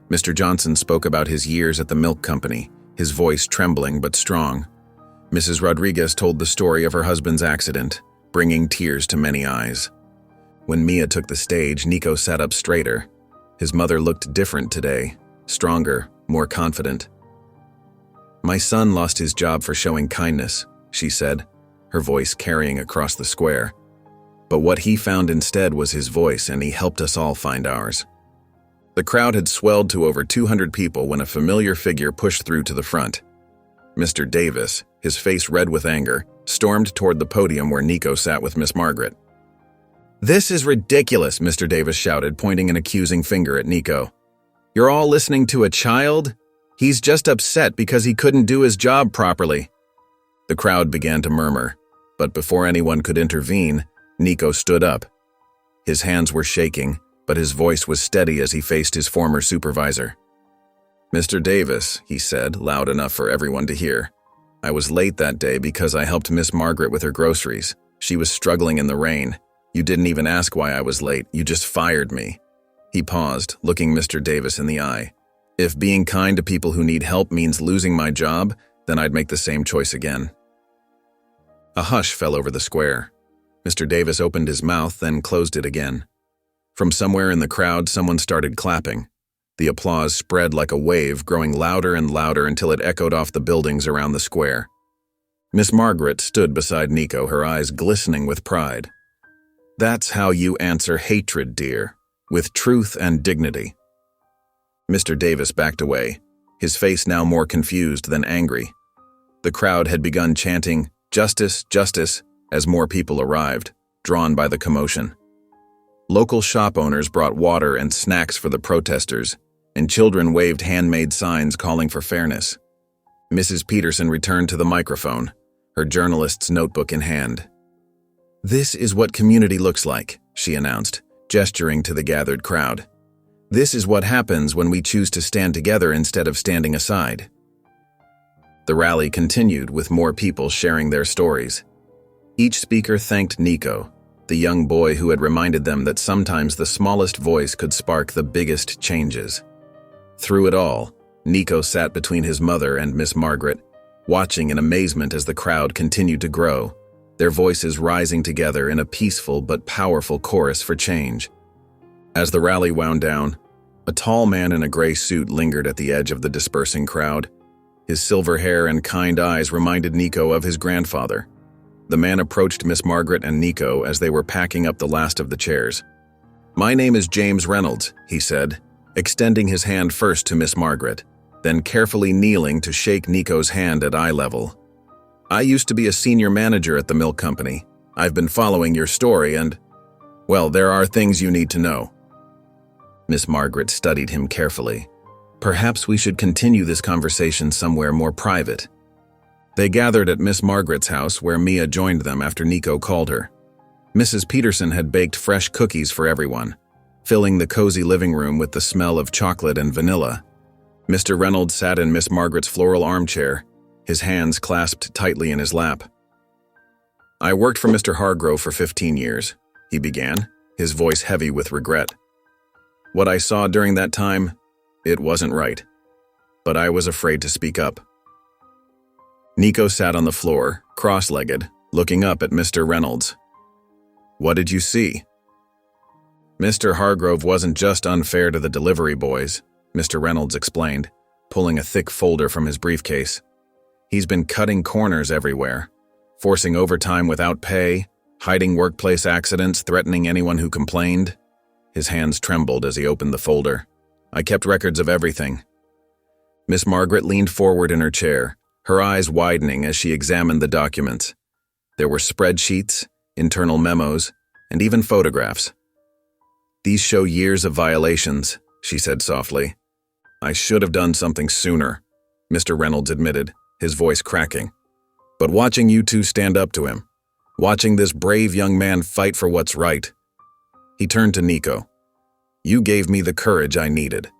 S1: Mr. Johnson spoke about his years at the milk company, his voice trembling but strong. Mrs. Rodriguez told the story of her husband's accident, bringing tears to many eyes. When Mia took the stage, Nico sat up straighter. His mother looked different today, stronger, more confident. "My son lost his job for showing kindness," she said, her voice carrying across the square. "But what he found instead was his voice, and he helped us all find ours." The crowd had swelled to over 200 people when a familiar figure pushed through to the front. Mr. Davis, his face red with anger, stormed toward the podium where Nico sat with Miss Margaret. "This is ridiculous," Mr. Davis shouted, pointing an accusing finger at Nico. "You're all listening to a child? He's just upset because he couldn't do his job properly." The crowd began to murmur, but before anyone could intervene, Nico stood up. His hands were shaking, but his voice was steady as he faced his former supervisor. "Mr. Davis," he said, loud enough for everyone to hear, "I was late that day because I helped Miss Margaret with her groceries. She was struggling in the rain. You didn't even ask why I was late, you just fired me." He paused, looking Mr. Davis in the eye. "If being kind to people who need help means losing my job, then I'd make the same choice again." A hush fell over the square. Mr. Davis opened his mouth, then closed it again. From somewhere in the crowd, someone started clapping. The applause spread like a wave, growing louder and louder until it echoed off the buildings around the square. Miss Margaret stood beside Nico, her eyes glistening with pride. "That's how you answer hatred, dear, with truth and dignity." Mr. Davis backed away, his face now more confused than angry. The crowd had begun chanting, "Justice, justice," as more people arrived, drawn by the commotion. Local shop owners brought water and snacks for the protesters, and children waved handmade signs calling for fairness. Mrs. Peterson returned to the microphone, her journalist's notebook in hand. "This is what community looks like," she announced, gesturing to the gathered crowd. "This is what happens when we choose to stand together instead of standing aside." The rally continued with more people sharing their stories. Each speaker thanked Nico, the young boy who had reminded them that sometimes the smallest voice could spark the biggest changes. Through it all, Nico sat between his mother and Miss Margaret, watching in amazement as the crowd continued to grow, their voices rising together in a peaceful but powerful chorus for change. As the rally wound down, a tall man in a gray suit lingered at the edge of the dispersing crowd. His silver hair and kind eyes reminded Nico of his grandfather. The man approached Miss Margaret and Nico as they were packing up the last of the chairs. "My name is James Reynolds," he said, extending his hand first to Miss Margaret, then carefully kneeling to shake Nico's hand at eye level. "I used to be a senior manager at the milk company. I've been following your story and, well, there are things you need to know." Miss Margaret studied him carefully. "Perhaps we should continue this conversation somewhere more private." They gathered at Miss Margaret's house, where Mia joined them after Nico called her. Mrs. Peterson had baked fresh cookies for everyone, filling the cozy living room with the smell of chocolate and vanilla. Mr. Reynolds sat in Miss Margaret's floral armchair, his hands clasped tightly in his lap. "I worked for Mr. Hargrove for 15 years, he began, his voice heavy with regret. "What I saw during that time, it wasn't right. But I was afraid to speak up." Nico sat on the floor, cross-legged, looking up at Mr. Reynolds. "What did you see?" "Mr. Hargrove wasn't just unfair to the delivery boys," Mr. Reynolds explained, pulling a thick folder from his briefcase. "He's been cutting corners everywhere, forcing overtime without pay, hiding workplace accidents, threatening anyone who complained." His hands trembled as he opened the folder. "I kept records of everything." Miss Margaret leaned forward in her chair, her eyes widening as she examined the documents. There were spreadsheets, internal memos, and even photographs. "These show years of violations," she said softly. "I should have done something sooner," Mr. Reynolds admitted, his voice cracking. "But watching you two stand up to him, watching this brave young man fight for what's right." He turned to Nico. "You gave me the courage I needed."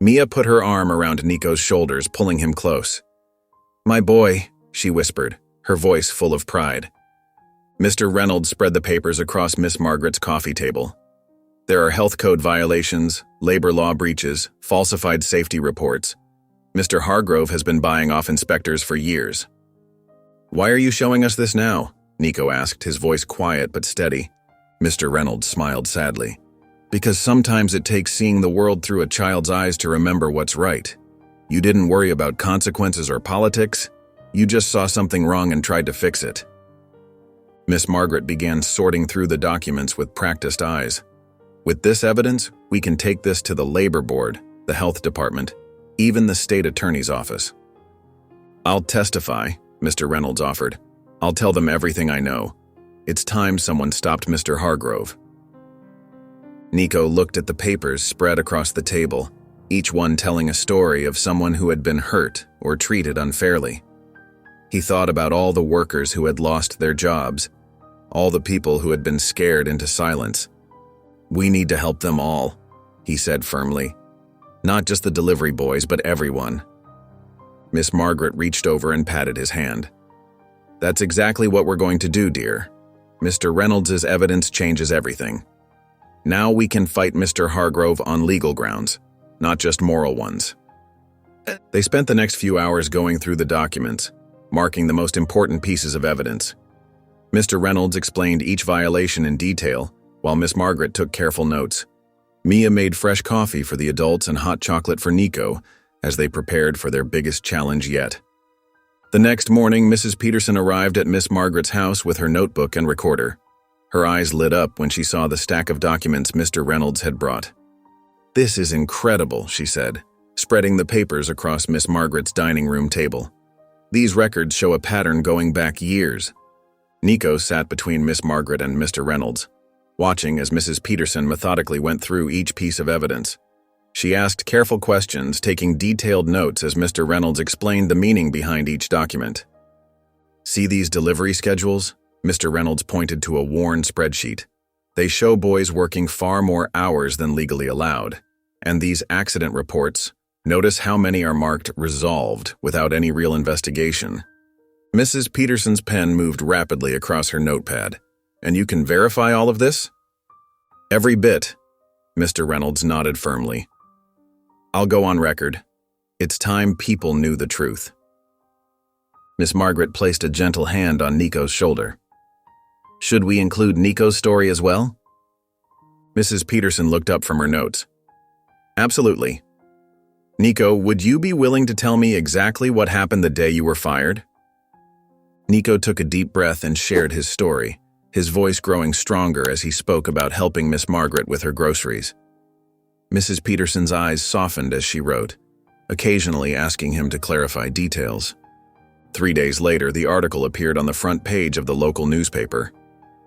S1: Mia put her arm around Nico's shoulders, pulling him close. "My boy," she whispered, her voice full of pride. Mr. Reynolds spread the papers across Miss Margaret's coffee table. "There are health code violations, labor law breaches, falsified safety reports. Mr. Hargrove has been buying off inspectors for years." "Why are you showing us this now?" Nico asked, his voice quiet but steady. Mr. Reynolds smiled sadly. "Because sometimes it takes seeing the world through a child's eyes to remember what's right. You didn't worry about consequences or politics. You just saw something wrong and tried to fix it." Miss Margaret began sorting through the documents with practiced eyes. "With this evidence, we can take this to the Labor Board, the Health Department, even the State Attorney's Office." "I'll testify," Mr. Reynolds offered. "I'll tell them everything I know. It's time someone stopped Mr. Hargrove." Nico looked at the papers spread across the table, each one telling a story of someone who had been hurt or treated unfairly. He thought about all the workers who had lost their jobs, all the people who had been scared into silence. "We need to help them all," he said firmly. "Not just the delivery boys, but everyone." Miss Margaret reached over and patted his hand. "That's exactly what we're going to do, dear. Mr. Reynolds' evidence changes everything. Now we can fight Mr. Hargrove on legal grounds, not just moral ones." They spent the next few hours going through the documents, marking the most important pieces of evidence. Mr. Reynolds explained each violation in detail, while Miss Margaret took careful notes. Mia made fresh coffee for the adults and hot chocolate for Nico as they prepared for their biggest challenge yet. The next morning, Mrs. Peterson arrived at Miss Margaret's house with her notebook and recorder. Her eyes lit up when she saw the stack of documents Mr. Reynolds had brought. "This is incredible," she said, spreading the papers across Miss Margaret's dining room table. "These records show a pattern going back years." Nico sat between Miss Margaret and Mr. Reynolds. watching as Mrs. Peterson methodically went through each piece of evidence. She asked careful questions, taking detailed notes as Mr. Reynolds explained the meaning behind each document. "See these delivery schedules?" Mr. Reynolds pointed to a worn spreadsheet. "They show boys working far more hours than legally allowed. And these accident reports, notice how many are marked resolved without any real investigation." Mrs. Peterson's pen moved rapidly across her notepad. "And you can verify all of this?" "Every bit." Mr. Reynolds nodded firmly. "I'll go on record. It's time people knew the truth." Miss Margaret placed a gentle hand on Nico's shoulder. "Should we include Nico's story as well?" Mrs. Peterson looked up from her notes. "Absolutely. Nico, would you be willing to tell me exactly what happened the day you were fired?" Nico took a deep breath and shared his story, his voice growing stronger as he spoke about helping Miss Margaret with her groceries. Mrs. Peterson's eyes softened as she wrote, occasionally asking him to clarify details. 3 days later, the article appeared on the front page of the local newspaper.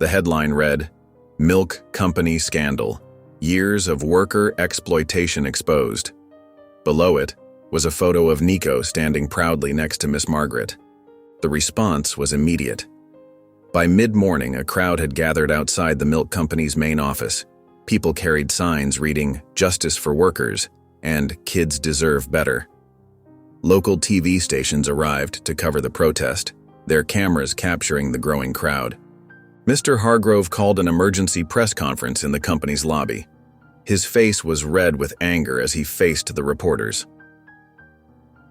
S1: The headline read, "Milk Company Scandal. Years of Worker Exploitation Exposed." Below it was a photo of Nico standing proudly next to Miss Margaret. The response was immediate. By mid-morning, a crowd had gathered outside the milk company's main office. People carried signs reading, "Justice for Workers," and "Kids Deserve Better." Local TV stations arrived to cover the protest, their cameras capturing the growing crowd. Mr. Hargrove called an emergency press conference in the company's lobby. His face was red with anger as he faced the reporters.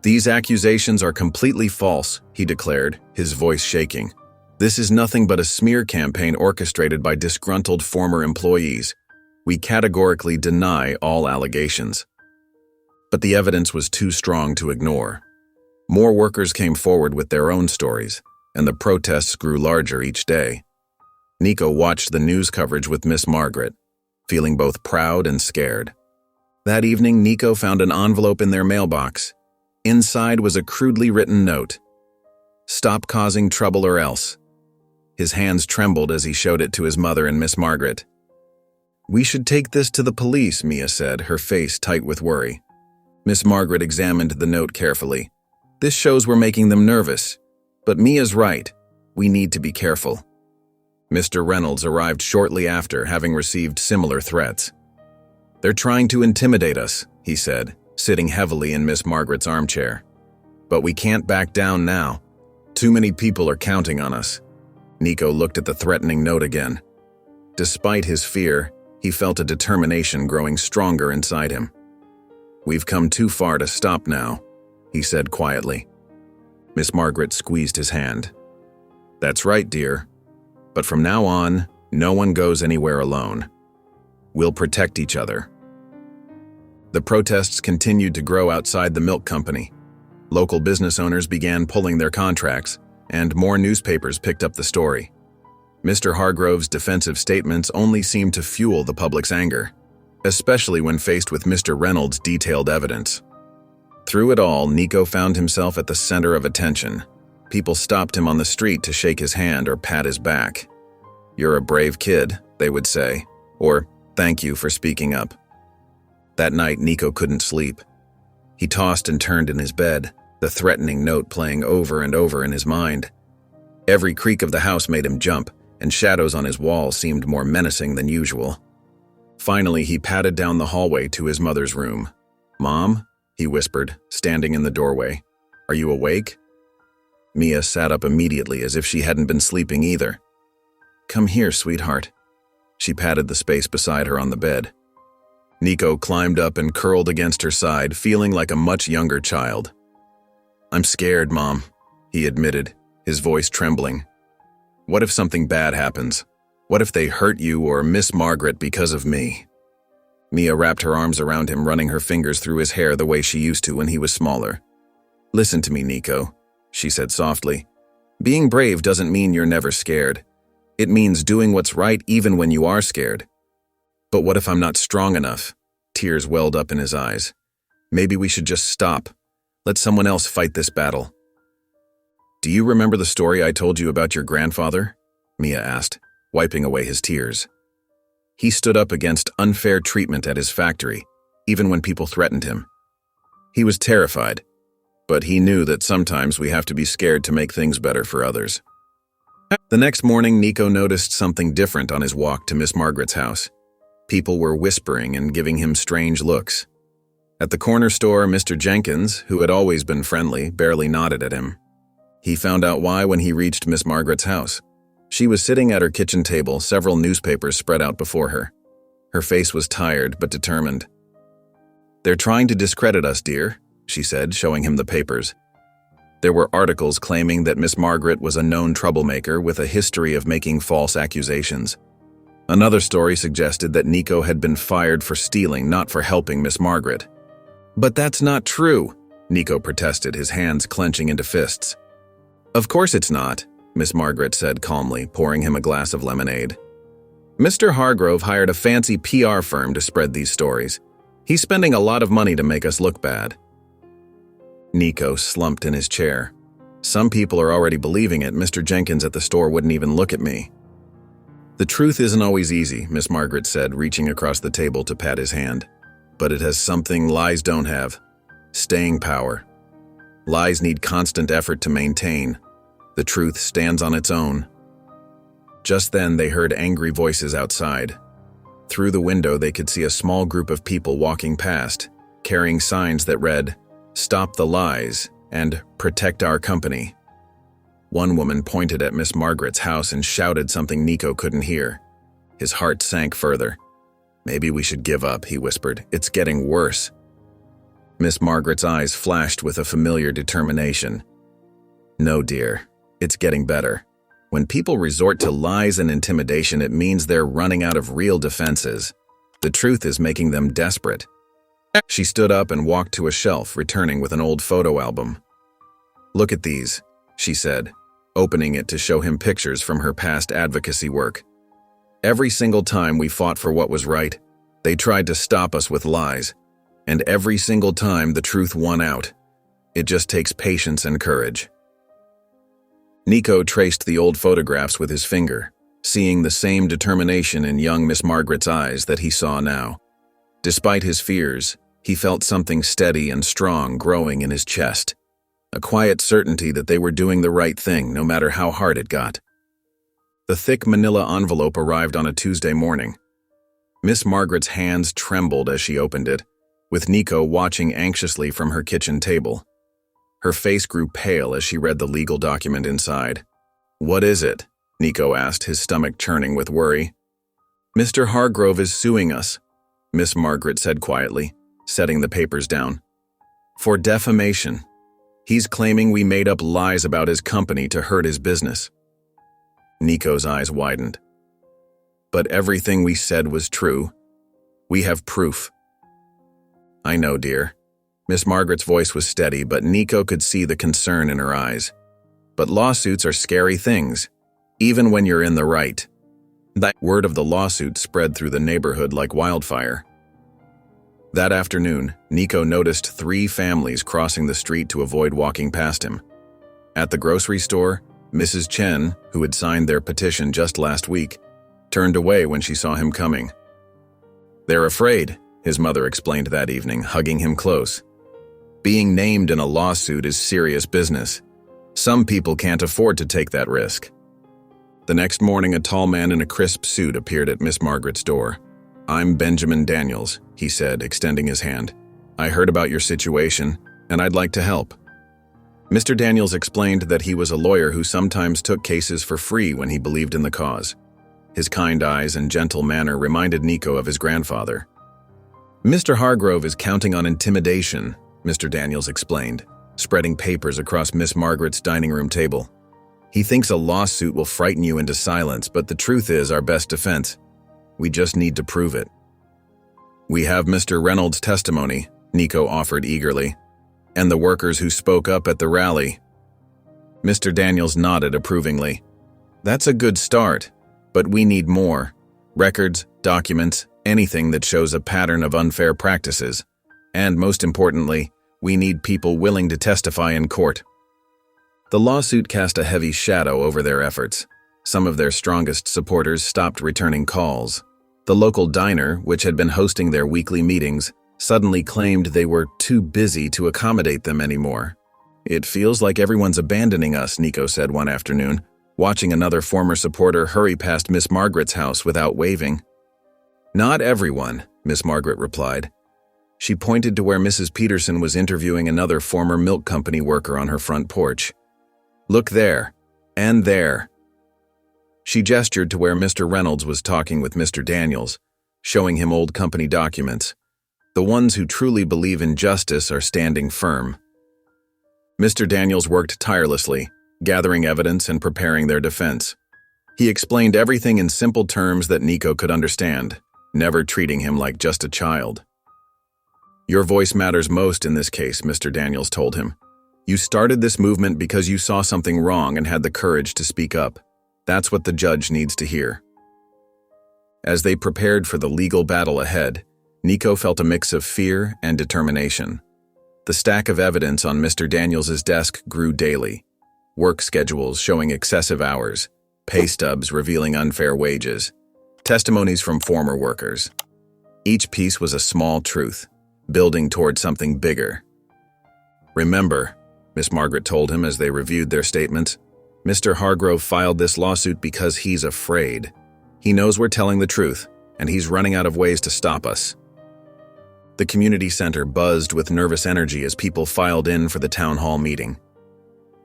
S1: "These accusations are completely false," he declared, his voice shaking. "This is nothing but a smear campaign orchestrated by disgruntled former employees. We categorically deny all allegations." But the evidence was too strong to ignore. More workers came forward with their own stories, and the protests grew larger each day. Nico watched the news coverage with Miss Margaret, feeling both proud and scared. That evening, Nico found an envelope in their mailbox. Inside was a crudely written note. "Stop causing trouble or else." His hands trembled as he showed it to his mother and Miss Margaret. "We should take this to the police," Mia said, her face tight with worry. Miss Margaret examined the note carefully. "This shows we're making them nervous. But Mia's right. We need to be careful." Mr. Reynolds arrived shortly after, having received similar threats. "They're trying to intimidate us," he said, sitting heavily in Miss Margaret's armchair. "But we can't back down now. Too many people are counting on us." Nico looked at the threatening note again. Despite his fear, he felt a determination growing stronger inside him. "We've come too far to stop now," he said quietly. Miss Margaret squeezed his hand. "That's right, dear. But from now on, no one goes anywhere alone. We'll protect each other." The protests continued to grow outside the milk company. Local business owners began pulling their contracts, and more newspapers picked up the story. Mr. Hargrove's defensive statements only seemed to fuel the public's anger, especially when faced with Mr. Reynolds' detailed evidence. Through it all, Nico found himself at the center of attention. People stopped him on the street to shake his hand or pat his back. "You're a brave kid," they would say, or "Thank you for speaking up." That night, Nico couldn't sleep. He tossed and turned in his bed, the threatening note playing over and over in his mind. Every creak of the house made him jump, and shadows on his wall seemed more menacing than usual. Finally, he padded down the hallway to his mother's room. "Mom?" he whispered, standing in the doorway. "Are you awake?" Mia sat up immediately as if she hadn't been sleeping either. "Come here, sweetheart." She patted the space beside her on the bed. Nico climbed up and curled against her side, feeling like a much younger child. "I'm scared, Mom," he admitted, his voice trembling. "What if something bad happens? What if they hurt you or Miss Margaret because of me?" Mia wrapped her arms around him, running her fingers through his hair the way she used to when he was smaller. "Listen to me, Nico," she said softly. "Being brave doesn't mean you're never scared. It means doing what's right even when you are scared." "But what if I'm not strong enough?" Tears welled up in his eyes. "Maybe we should just stop. Let someone else fight this battle." "Do you remember the story I told you about your grandfather?" Mia asked, wiping away his tears. He stood up against unfair treatment at his factory, even when people threatened him. He was terrified, but he knew that sometimes we have to be scared to make things better for others. The next morning, Nico noticed something different on his walk to Miss Margaret's house. People were whispering and giving him strange looks. At the corner store, Mr. Jenkins, who had always been friendly, barely nodded at him. He found out why when he reached Miss Margaret's house. She was sitting at her kitchen table, several newspapers spread out before her. Her face was tired but determined. "They're trying to discredit us, dear," she said, showing him the papers. There were articles claiming that Miss Margaret was a known troublemaker with a history of making false accusations. Another story suggested that Nico had been fired for stealing, not for helping Miss Margaret. "But that's not true," Nico protested, his hands clenching into fists. "Of course it's not," Miss Margaret said calmly, pouring him a glass of lemonade. "Mr. Hargrove hired a fancy PR firm to spread these stories. He's spending a lot of money to make us look bad." Nico slumped in his chair. "Some people are already believing it. Mr. Jenkins at the store wouldn't even look at me." "The truth isn't always easy," Miss Margaret said, reaching across the table to pat his hand. "But it has something lies don't have: staying power. Lies need constant effort to maintain. The truth stands on its own." Just then, they heard angry voices outside. Through the window, they could see a small group of people walking past, carrying signs that read, "Stop the lies," and "Protect our company." One woman pointed at Miss Margaret's house and shouted something Nico couldn't hear. His heart sank further. "Maybe we should give up," he whispered. "It's getting worse." Miss Margaret's eyes flashed with a familiar determination. "No, dear. It's getting better. When people resort to lies and intimidation, it means they're running out of real defenses. The truth is making them desperate." She stood up and walked to a shelf, returning with an old photo album. "Look at these," she said, opening it to show him pictures from her past advocacy work. "Every single time we fought for what was right, they tried to stop us with lies. And every single time the truth won out. It just takes patience and courage." Nico traced the old photographs with his finger, seeing the same determination in young Miss Margaret's eyes that he saw now. Despite his fears, he felt something steady and strong growing in his chest, a quiet certainty that they were doing the right thing no matter how hard it got. The thick manila envelope arrived on a Tuesday morning. Miss Margaret's hands trembled as she opened it, with Nico watching anxiously from her kitchen table. Her face grew pale as she read the legal document inside. "What is it?" Nico asked, his stomach churning with worry. "Mr. Hargrove is suing us," Miss Margaret said quietly, setting the papers down. "For defamation. He's claiming we made up lies about his company to hurt his business." Nico's eyes widened. "But everything we said was true. We have proof." "I know, dear." Miss Margaret's voice was steady, but Nico could see the concern in her eyes. "But lawsuits are scary things, even when you're in the right." That word of the lawsuit spread through the neighborhood like wildfire. That afternoon, Nico noticed 3 families crossing the street to avoid walking past him. At the grocery store, Mrs. Chen, who had signed their petition just last week, turned away when she saw him coming. "They're afraid," his mother explained that evening, hugging him close. "Being named in a lawsuit is serious business. Some people can't afford to take that risk." The next morning, a tall man in a crisp suit appeared at Miss Margaret's door. "I'm Benjamin Daniels," he said, extending his hand. "I heard about your situation, and I'd like to help." Mr. Daniels explained that he was a lawyer who sometimes took cases for free when he believed in the cause. His kind eyes and gentle manner reminded Nico of his grandfather. "Mr. Hargrove is counting on intimidation," Mr. Daniels explained, spreading papers across Miss Margaret's dining room table. "He thinks a lawsuit will frighten you into silence, but the truth is our best defense. We just need to prove it." "We have Mr. Reynolds' testimony," Nico offered eagerly, "and the workers who spoke up at the rally." Mr. Daniels nodded approvingly. "That's a good start, but we need more. Records, documents, anything that shows a pattern of unfair practices. And most importantly, we need people willing to testify in court." The lawsuit cast a heavy shadow over their efforts. Some of their strongest supporters stopped returning calls. The local diner, which had been hosting their weekly meetings, suddenly claimed they were too busy to accommodate them anymore. "It feels like everyone's abandoning us," Nico said one afternoon, watching another former supporter hurry past Miss Margaret's house without waving. "Not everyone," Miss Margaret replied. She pointed to where Mrs. Peterson was interviewing another former milk company worker on her front porch. "Look there, and there." She gestured to where Mr. Reynolds was talking with Mr. Daniels, showing him old company documents. The ones who truly believe in justice are standing firm. Mr. Daniels worked tirelessly, gathering evidence and preparing their defense. He explained everything in simple terms that Nico could understand, never treating him like just a child. "Your voice matters most in this case," Mr. Daniels told him. "You started this movement because you saw something wrong and had the courage to speak up. That's what the judge needs to hear." As they prepared for the legal battle ahead, Nico felt a mix of fear and determination. The stack of evidence on Mr. Daniels' desk grew daily. Work schedules showing excessive hours, pay stubs revealing unfair wages, testimonies from former workers. Each piece was a small truth, building toward something bigger. "Remember," Miss Margaret told him as they reviewed their statements, "Mr. Hargrove filed this lawsuit because he's afraid. He knows we're telling the truth, and he's running out of ways to stop us." The community center buzzed with nervous energy as people filed in for the town hall meeting.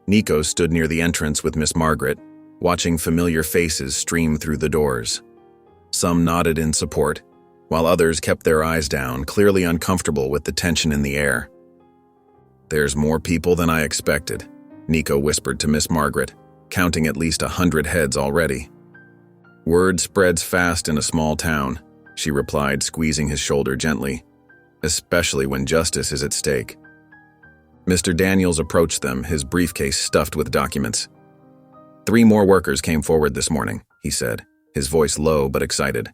S1: Nico stood near the entrance with Miss Margaret, watching familiar faces stream through the doors. Some nodded in support, while others kept their eyes down, clearly uncomfortable with the tension in the air. "There's more people than I expected," Nico whispered to Miss Margaret, counting at least 100 heads already. "Word spreads fast in a small town," she replied, squeezing his shoulder gently, "especially when justice is at stake." Mr. Daniels approached them, his briefcase stuffed with documents. "3 more workers came forward this morning," he said, his voice low but excited.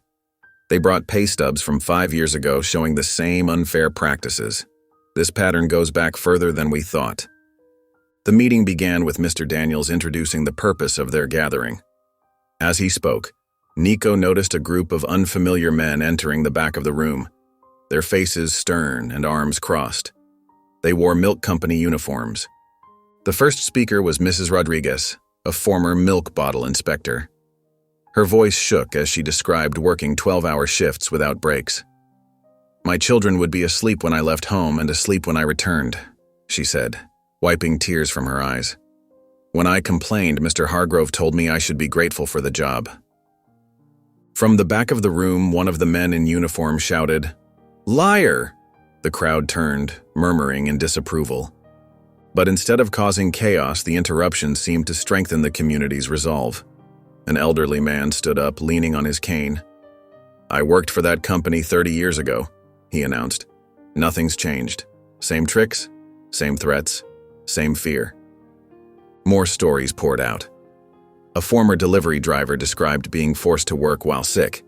S1: "They brought pay stubs from 5 years ago showing the same unfair practices. This pattern goes back further than we thought." The meeting began with Mr. Daniels introducing the purpose of their gathering. As he spoke, Nico noticed a group of unfamiliar men entering the back of the room, their faces stern and arms crossed. They wore milk company uniforms. The first speaker was Mrs. Rodriguez, a former milk bottle inspector. Her voice shook as she described working 12-hour shifts without breaks. "My children would be asleep when I left home and asleep when I returned," she said, wiping tears from her eyes. "When I complained, Mr. Hargrove told me I should be grateful for the job." From the back of the room, one of the men in uniform shouted, "Liar!" The crowd turned, murmuring in disapproval. But instead of causing chaos, the interruption seemed to strengthen the community's resolve. An elderly man stood up, leaning on his cane. "I worked for that company 30 years ago," he announced. "Nothing's changed. Same tricks, same threats, same fear." More stories poured out. A former delivery driver described being forced to work while sick.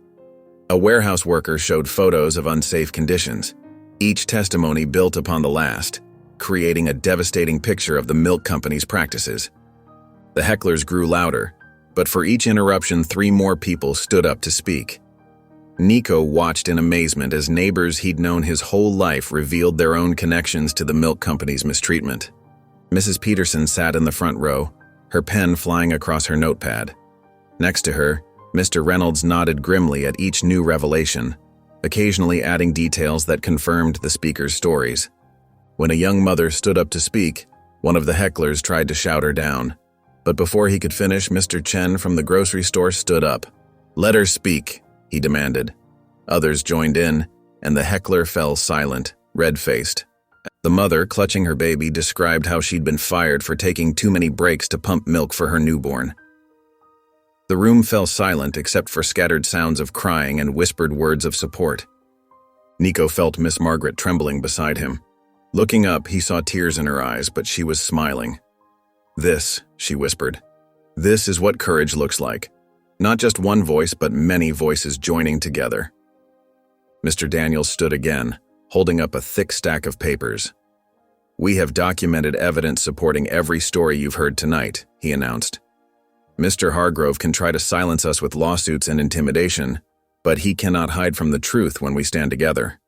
S1: A warehouse worker showed photos of unsafe conditions. Each testimony built upon the last, creating a devastating picture of the milk company's practices. The hecklers grew louder, but for each interruption, 3 more people stood up to speak. Nico watched in amazement as neighbors he'd known his whole life revealed their own connections to the milk company's mistreatment. Mrs. Peterson sat in the front row, her pen flying across her notepad. Next to her, Mr. Reynolds nodded grimly at each new revelation, occasionally adding details that confirmed the speaker's stories. When a young mother stood up to speak, one of the hecklers tried to shout her down. But before he could finish, Mr. Chen from the grocery store stood up. "Let her speak," he demanded. Others joined in, and the heckler fell silent, red-faced. The mother, clutching her baby, described how she'd been fired for taking too many breaks to pump milk for her newborn. The room fell silent except for scattered sounds of crying and whispered words of support. Nico felt Miss Margaret trembling beside him. Looking up, he saw tears in her eyes, but she was smiling. "This," she whispered, "this is what courage looks like. Not just one voice, but many voices joining together." Mr. Daniels stood again, holding up a thick stack of papers. "We have documented evidence supporting every story you've heard tonight," he announced. "Mr. Hargrove can try to silence us with lawsuits and intimidation, but he cannot hide from the truth when we stand together.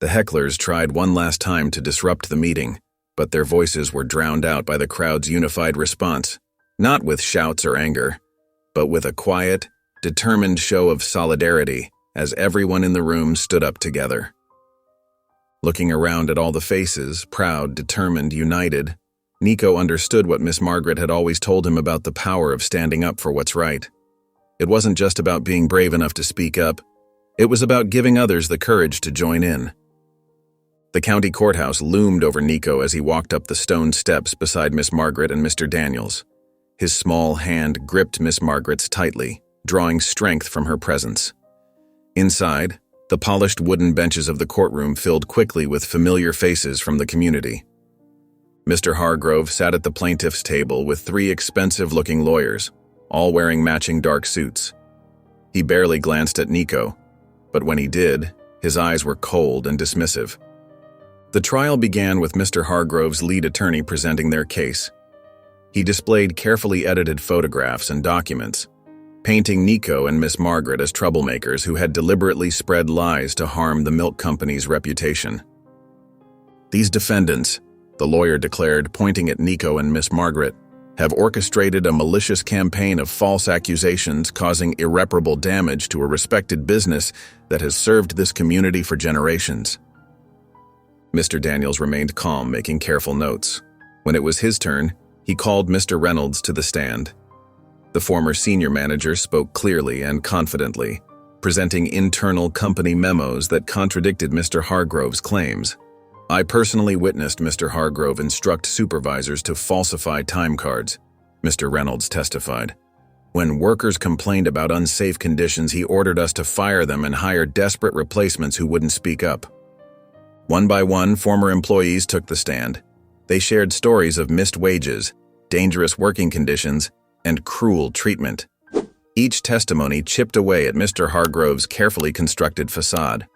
S1: The hecklers tried one last time to disrupt the meeting, but their voices were drowned out by the crowd's unified response, not with shouts or anger, but with a quiet, determined show of solidarity as everyone in the room stood up together. Looking around at all the faces, proud, determined, united, Nico understood what Miss Margaret had always told him about the power of standing up for what's right. It wasn't just about being brave enough to speak up. It was about giving others the courage to join in. The county courthouse loomed over Nico as he walked up the stone steps beside Miss Margaret and Mr. Daniels. His small hand gripped Miss Margaret's tightly, drawing strength from her presence. Inside, the polished wooden benches of the courtroom filled quickly with familiar faces from the community. Mr. Hargrove sat at the plaintiff's table with 3 expensive-looking lawyers, all wearing matching dark suits. He barely glanced at Nico, but when he did, his eyes were cold and dismissive. The trial began with Mr. Hargrove's lead attorney presenting their case. He displayed carefully edited photographs and documents, painting Nico and Miss Margaret as troublemakers who had deliberately spread lies to harm the milk company's reputation. These defendants, the lawyer declared, pointing at Nico and Miss Margaret, have orchestrated a malicious campaign of false accusations causing irreparable damage to a respected business that has served this community for generations. Mr. Daniels remained calm, making careful notes. When it was his turn, he called Mr. Reynolds to the stand. The former senior manager spoke clearly and confidently, presenting internal company memos that contradicted Mr. Hargrove's claims. I personally witnessed Mr. Hargrove instruct supervisors to falsify time cards, Mr. Reynolds testified. When workers complained about unsafe conditions, he ordered us to fire them and hire desperate replacements who wouldn't speak up. One by one, former employees took the stand. They shared stories of missed wages, dangerous working conditions, and cruel treatment. Each testimony chipped away at Mr. Hargrove's carefully constructed facade.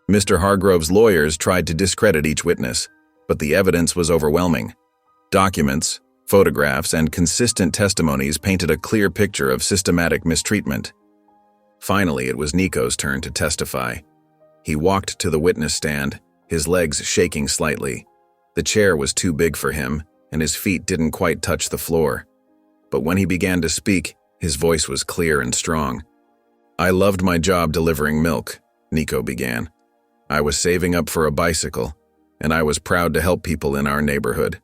S1: Mr. Hargrove's lawyers tried to discredit each witness, but the evidence was overwhelming. Documents, photographs, and consistent testimonies painted a clear picture of systematic mistreatment. Finally, it was Nico's turn to testify. He walked to the witness stand, his legs shaking slightly. The chair was too big for him, and his feet didn't quite touch the floor. But when he began to speak, his voice was clear and strong. I loved my job delivering milk, Nico began. I was saving up for a bicycle, and I was proud to help people in our neighborhood.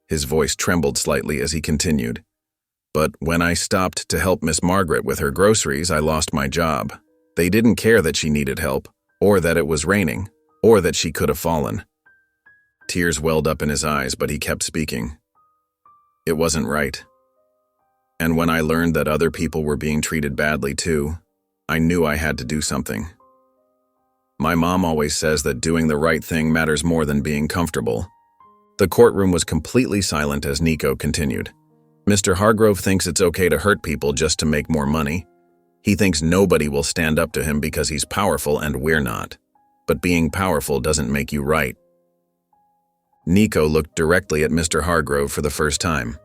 S1: His voice trembled slightly as he continued. But when I stopped to help Miss Margaret with her groceries, I lost my job. They didn't care that she needed help, or that it was raining, or that she could have fallen. Tears welled up in his eyes, but he kept speaking. It wasn't right. And when I learned that other people were being treated badly too, I knew I had to do something. My mom always says that doing the right thing matters more than being comfortable. The courtroom was completely silent as Nico continued. Mr. Hargrove thinks it's okay to hurt people just to make more money. He thinks nobody will stand up to him because he's powerful and we're not. But being powerful doesn't make you right. Nico looked directly at Mr. Hargrove for the first time.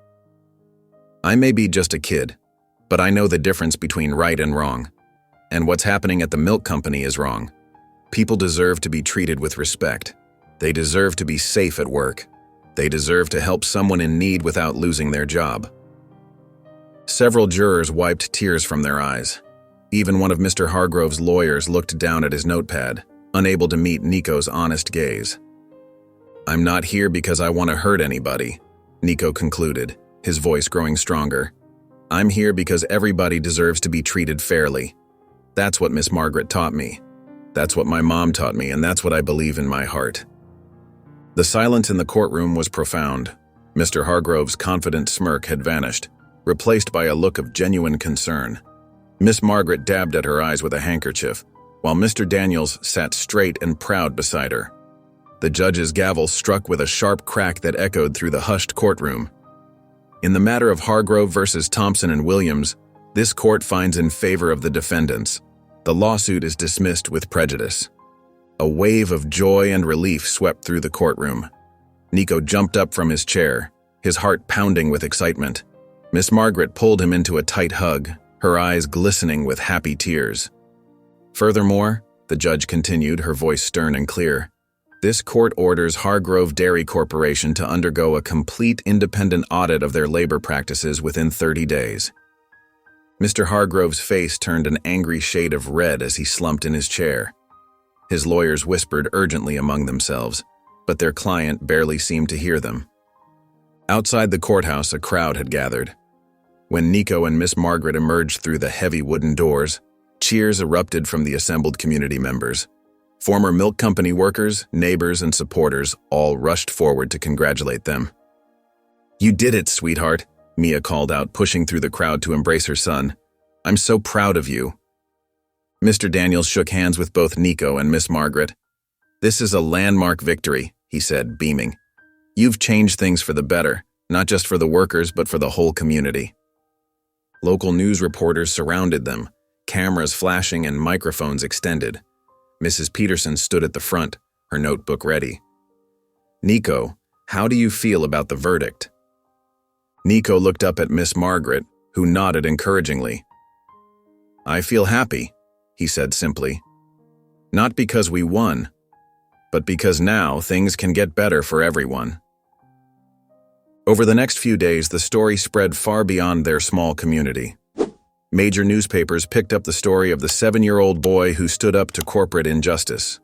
S1: I may be just a kid, but I know the difference between right and wrong. And what's happening at the milk company is wrong. People deserve to be treated with respect. They deserve to be safe at work. They deserve to help someone in need without losing their job. Several jurors wiped tears from their eyes. Even one of Mr. Hargrove's lawyers looked down at his notepad, unable to meet Nico's honest gaze. I'm not here because I want to hurt anybody, Nico concluded, his voice growing stronger. I'm here because everybody deserves to be treated fairly. That's what Miss Margaret taught me. That's what my mom taught me, and that's what I believe in my heart. The silence in the courtroom was profound. Mr. Hargrove's confident smirk had vanished, replaced by a look of genuine concern. Miss Margaret dabbed at her eyes with a handkerchief, while Mr. Daniels sat straight and proud beside her. The judge's gavel struck with a sharp crack that echoed through the hushed courtroom. In the matter of Hargrove versus Thompson and Williams, this court finds in favor of the defendants. The lawsuit is dismissed with prejudice. A wave of joy and relief swept through the courtroom. Nico jumped up from his chair, his heart pounding with excitement. Miss Margaret pulled him into a tight hug, her eyes glistening with happy tears. Furthermore, the judge continued, her voice stern and clear, this court orders Hargrove Dairy Corporation to undergo a complete independent audit of their labor practices within 30 days. Mr. Hargrove's face turned an angry shade of red as he slumped in his chair. His lawyers whispered urgently among themselves, but their client barely seemed to hear them. Outside the courthouse, a crowd had gathered. When Nico and Miss Margaret emerged through the heavy wooden doors, cheers erupted from the assembled community members. Former milk company workers, neighbors, and supporters all rushed forward to congratulate them. "You did it, sweetheart," Mia called out, pushing through the crowd to embrace her son. "I'm so proud of you." Mr. Daniels shook hands with both Nico and Miss Margaret. "This is a landmark victory," he said, beaming. "You've changed things for the better, not just for the workers, but for the whole community." Local news reporters surrounded them, cameras flashing and microphones extended. Mrs. Peterson stood at the front, her notebook ready. "Nico, how do you feel about the verdict?" Nico looked up at Miss Margaret, who nodded encouragingly. "I feel happy," he said simply. "Not because we won, but because now things can get better for everyone." Over the next few days, the story spread far beyond their small community. Major newspapers picked up the story of the 7-year-old boy who stood up to corporate injustice.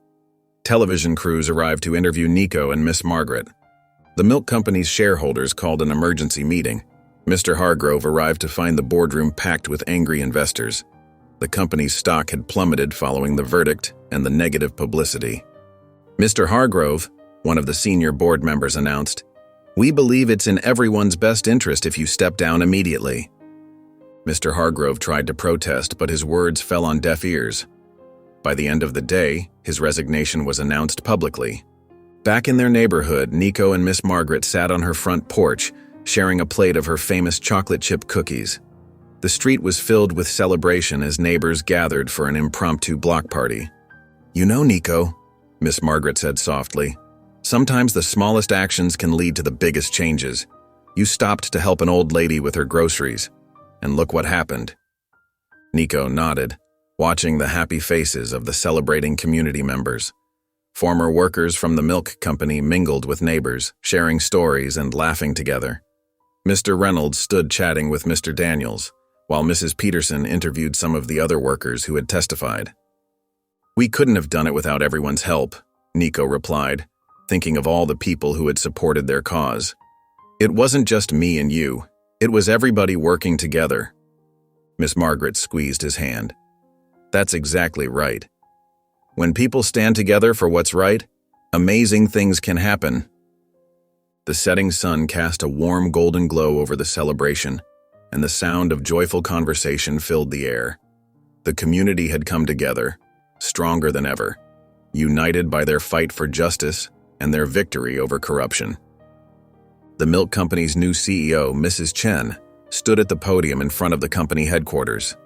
S1: Television crews arrived to interview Nico and Miss Margaret. The milk company's shareholders called an emergency meeting. Mr. Hargrove arrived to find the boardroom packed with angry investors. The company's stock had plummeted following the verdict and the negative publicity. "Mr. Hargrove," one of the senior board members announced, "we believe it's in everyone's best interest if you step down immediately." Mr. Hargrove tried to protest, but his words fell on deaf ears. By the end of the day, his resignation was announced publicly. Back in their neighborhood, Nico and Miss Margaret sat on her front porch, sharing a plate of her famous chocolate chip cookies. The street was filled with celebration as neighbors gathered for an impromptu block party. "You know, Nico," Miss Margaret said softly, "sometimes the smallest actions can lead to the biggest changes. You stopped to help an old lady with her groceries. And look what happened." Nico nodded, watching the happy faces of the celebrating community members. Former workers from the milk company mingled with neighbors, sharing stories and laughing together. Mr. Reynolds stood chatting with Mr. Daniels, while Mrs. Peterson interviewed some of the other workers who had testified. "We couldn't have done it without everyone's help," Nico replied, thinking of all the people who had supported their cause. "It wasn't just me and you. It was everybody working together." Miss Margaret squeezed his hand. "That's exactly right. When people stand together for what's right, amazing things can happen." The setting sun cast a warm golden glow over the celebration, and the sound of joyful conversation filled the air. The community had come together, stronger than ever, united by their fight for justice and their victory over corruption. The milk company's new CEO, Mrs. Chen, stood at the podium in front of the company headquarters.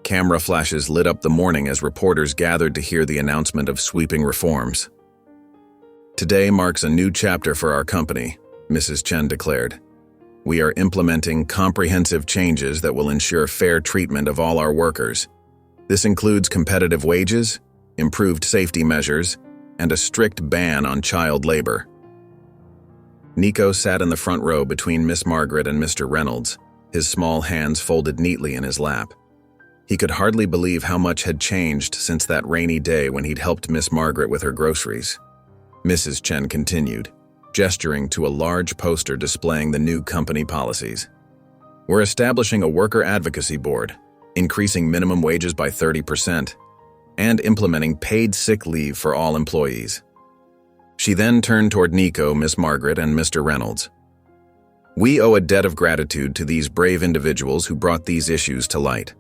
S1: Camera flashes lit up the morning as reporters gathered to hear the announcement of sweeping reforms. "Today marks a new chapter for our company," Mrs. Chen declared. "We are implementing comprehensive changes that will ensure fair treatment of all our workers. This includes competitive wages, improved safety measures, and a strict ban on child labor." Nico sat in the front row between Miss Margaret and Mr. Reynolds, his small hands folded neatly in his lap. He could hardly believe how much had changed since that rainy day when he'd helped Miss Margaret with her groceries. Mrs. Chen continued, gesturing to a large poster displaying the new company policies. "We're establishing a worker advocacy board, increasing minimum wages by 30%, and implementing paid sick leave for all employees." She then turned toward Nico, Miss Margaret, and Mr. Reynolds. "We owe a debt of gratitude to these brave individuals who brought these issues to light.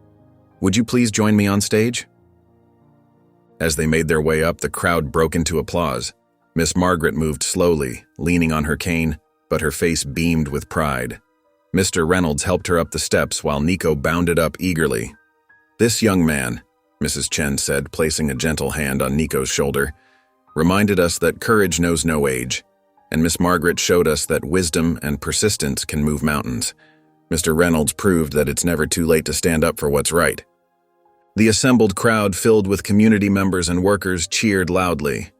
S1: Would you please join me on stage?" As they made their way up, the crowd broke into applause. Miss Margaret moved slowly, leaning on her cane, but her face beamed with pride. Mr. Reynolds helped her up the steps while Nico bounded up eagerly. "This young man," Mrs. Chen said, placing a gentle hand on Nico's shoulder, "reminded us that courage knows no age, and Miss Margaret showed us that wisdom and persistence can move mountains. Mr. Reynolds proved that it's never too late to stand up for what's right." The assembled crowd, filled with community members and workers, cheered loudly.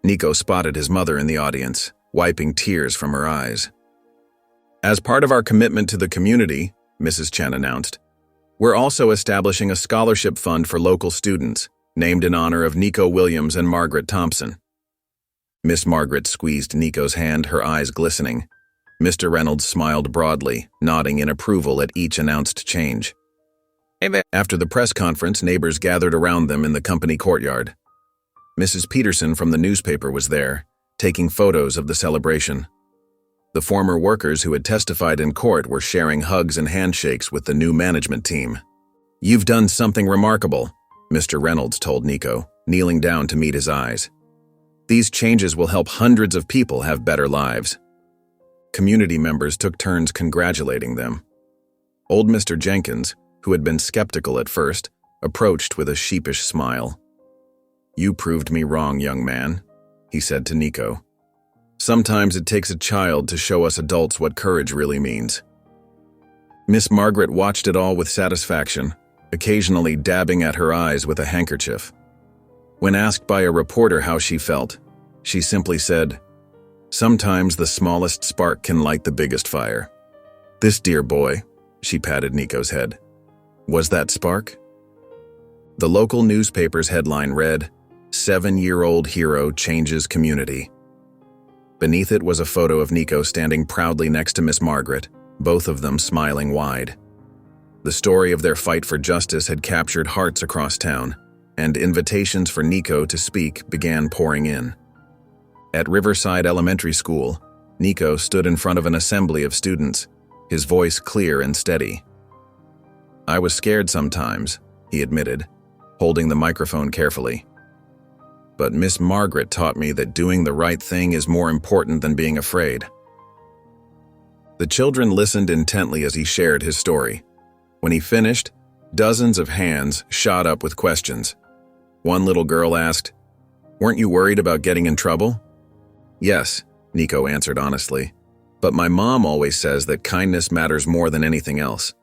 S1: Nico spotted his mother in the audience, wiping tears from her eyes. As part of our commitment to the community, Mrs. Chen announced, we're also establishing a scholarship fund for local students, named in honor of Nico Williams and Margaret Thompson. Miss Margaret squeezed Nico's hand, her eyes glistening. Mr. Reynolds smiled broadly, nodding in approval at each announced change. After the press conference, neighbors gathered around them in the company courtyard. Mrs. Peterson from the newspaper was there, taking photos of the celebration. The former workers who had testified in court were sharing hugs and handshakes with the new management team. "You've done something remarkable," Mr. Reynolds told Nico, kneeling down to meet his eyes. "These changes will help hundreds of people have better lives." Community members took turns congratulating them. Old Mr. Jenkins, who had been skeptical at first, approached with a sheepish smile. "You proved me wrong, young man," he said to Nico. "Sometimes it takes a child to show us adults what courage really means." Miss Margaret watched it all with satisfaction, occasionally dabbing at her eyes with a handkerchief. When asked by a reporter how she felt, she simply said, "Sometimes the smallest spark can light the biggest fire." "This dear boy," she patted Nico's head, "was that spark?" The local newspaper's headline read, "7-year-old hero changes community." Beneath it was a photo of Nico standing proudly next to Miss Margaret, both of them smiling wide. The story of their fight for justice had captured hearts across town, and invitations for Nico to speak began pouring in. At Riverside Elementary School, Nico stood in front of an assembly of students, his voice clear and steady. "I was scared sometimes," he admitted, holding the microphone carefully. "But Miss Margaret taught me that doing the right thing is more important than being afraid." The children listened intently as he shared his story. When he finished, dozens of hands shot up with questions. One little girl asked, "Weren't you worried about getting in trouble?" "Yes," Nico answered honestly, "but my mom always says that kindness matters more than anything else,"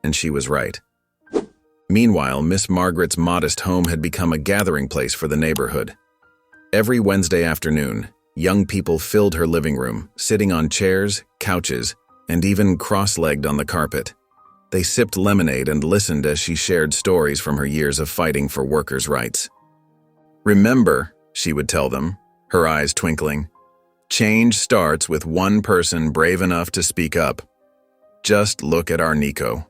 S1: and she was right. Meanwhile, Miss Margaret's modest home had become a gathering place for the neighborhood. Every Wednesday afternoon, young people filled her living room, sitting on chairs, couches, and even cross-legged on the carpet. They sipped lemonade and listened as she shared stories from her years of fighting for workers' rights. "Remember," she would tell them, her eyes twinkling, "change starts with one person brave enough to speak up. Just look at our Nico."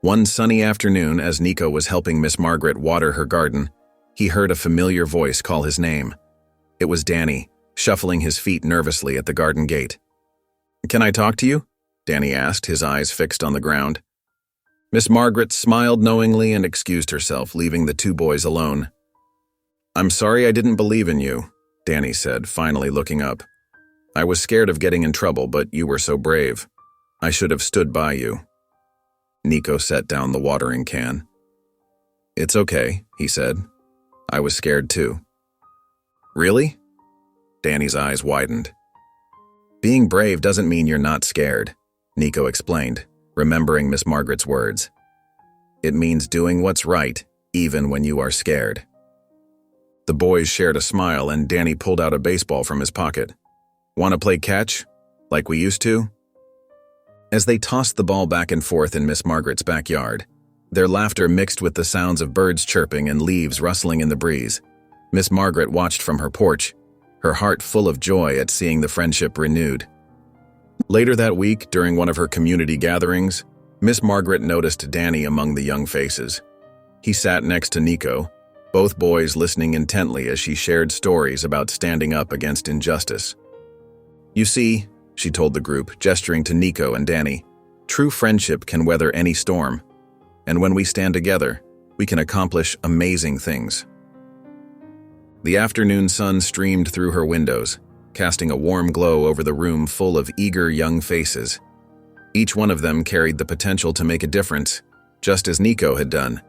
S1: One sunny afternoon, as Nico was helping Miss Margaret water her garden, he heard a familiar voice call his name. It was Danny, shuffling his feet nervously at the garden gate. "Can I talk to you?" Danny asked, his eyes fixed on the ground. Miss Margaret smiled knowingly and excused herself, leaving the two boys alone. "I'm sorry I didn't believe in you," Danny said, finally looking up. "I was scared of getting in trouble, but you were so brave. I should have stood by you." Nico set down the watering can. "It's okay," he said. "I was scared too." "Really?" Danny's eyes widened. "Being brave doesn't mean you're not scared," Nico explained, remembering Miss Margaret's words. "It means doing what's right, even when you are scared." The boys shared a smile, and Danny pulled out a baseball from his pocket. "Want to play catch? Like we used to?" As they tossed the ball back and forth in Miss Margaret's backyard, their laughter mixed with the sounds of birds chirping and leaves rustling in the breeze. Miss Margaret watched from her porch, her heart full of joy at seeing the friendship renewed. Later that week, during one of her community gatherings, Miss Margaret noticed Danny among the young faces. He sat next to Nico, both boys listening intently as she shared stories about standing up against injustice. "You see," she told the group, gesturing to Nico and Danny, "true friendship can weather any storm, and when we stand together, we can accomplish amazing things." The afternoon sun streamed through her windows, casting a warm glow over the room full of eager young faces. Each one of them carried the potential to make a difference, just as Nico had done.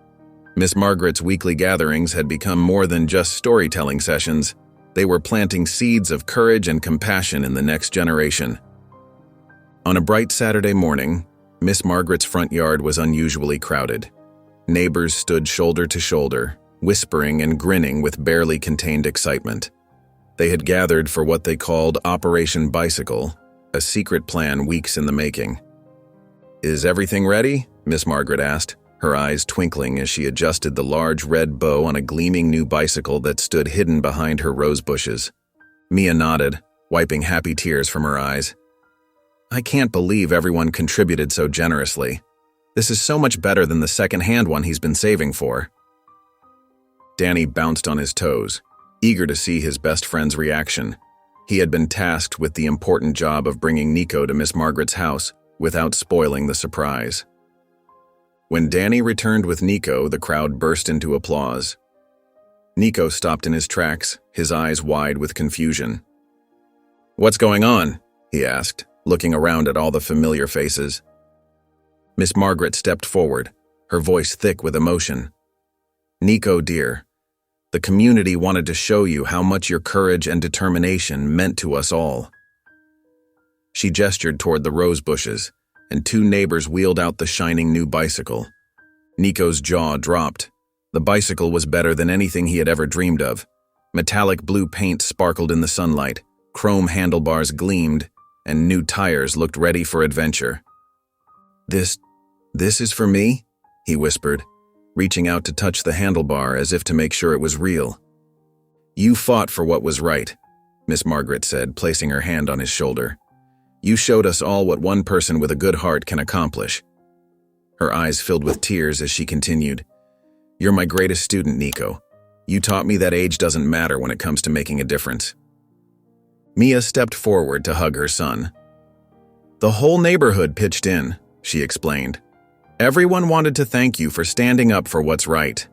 S1: Miss Margaret's weekly gatherings had become more than just storytelling sessions. They were planting seeds of courage and compassion in the next generation. On a bright Saturday morning, Miss Margaret's front yard was unusually crowded. Neighbors stood shoulder to shoulder, whispering and grinning with barely contained excitement. They had gathered for what they called Operation Bicycle, a secret plan weeks in the making. "Is everything ready?" Miss Margaret asked, her eyes twinkling as she adjusted the large red bow on a gleaming new bicycle that stood hidden behind her rose bushes. Mia nodded, wiping happy tears from her eyes. "I can't believe everyone contributed so generously. This is so much better than the second-hand one he's been saving for." Danny bounced on his toes, eager to see his best friend's reaction. He had been tasked with the important job of bringing Nico to Miss Margaret's house without spoiling the surprise. When Danny returned with Nico, the crowd burst into applause. Nico stopped in his tracks, his eyes wide with confusion. "What's going on?" he asked, looking around at all the familiar faces. Miss Margaret stepped forward, her voice thick with emotion. "Nico, dear, the community wanted to show you how much your courage and determination meant to us all." She gestured toward the rose bushes, and two neighbors wheeled out the shining new bicycle. Nico's jaw dropped. The bicycle was better than anything he had ever dreamed of. Metallic blue paint sparkled in the sunlight, chrome handlebars gleamed, and new tires looked ready for adventure. This is for me?" he whispered, reaching out to touch the handlebar as if to make sure it was real. "You fought for what was right," Miss Margaret said, placing her hand on his shoulder. "You showed us all what one person with a good heart can accomplish." Her eyes filled with tears as she continued, "You're my greatest student, Nico. You taught me that age doesn't matter when it comes to making a difference." Mia stepped forward to hug her son. "The whole neighborhood pitched in," she explained. "Everyone wanted to thank you for standing up for what's right."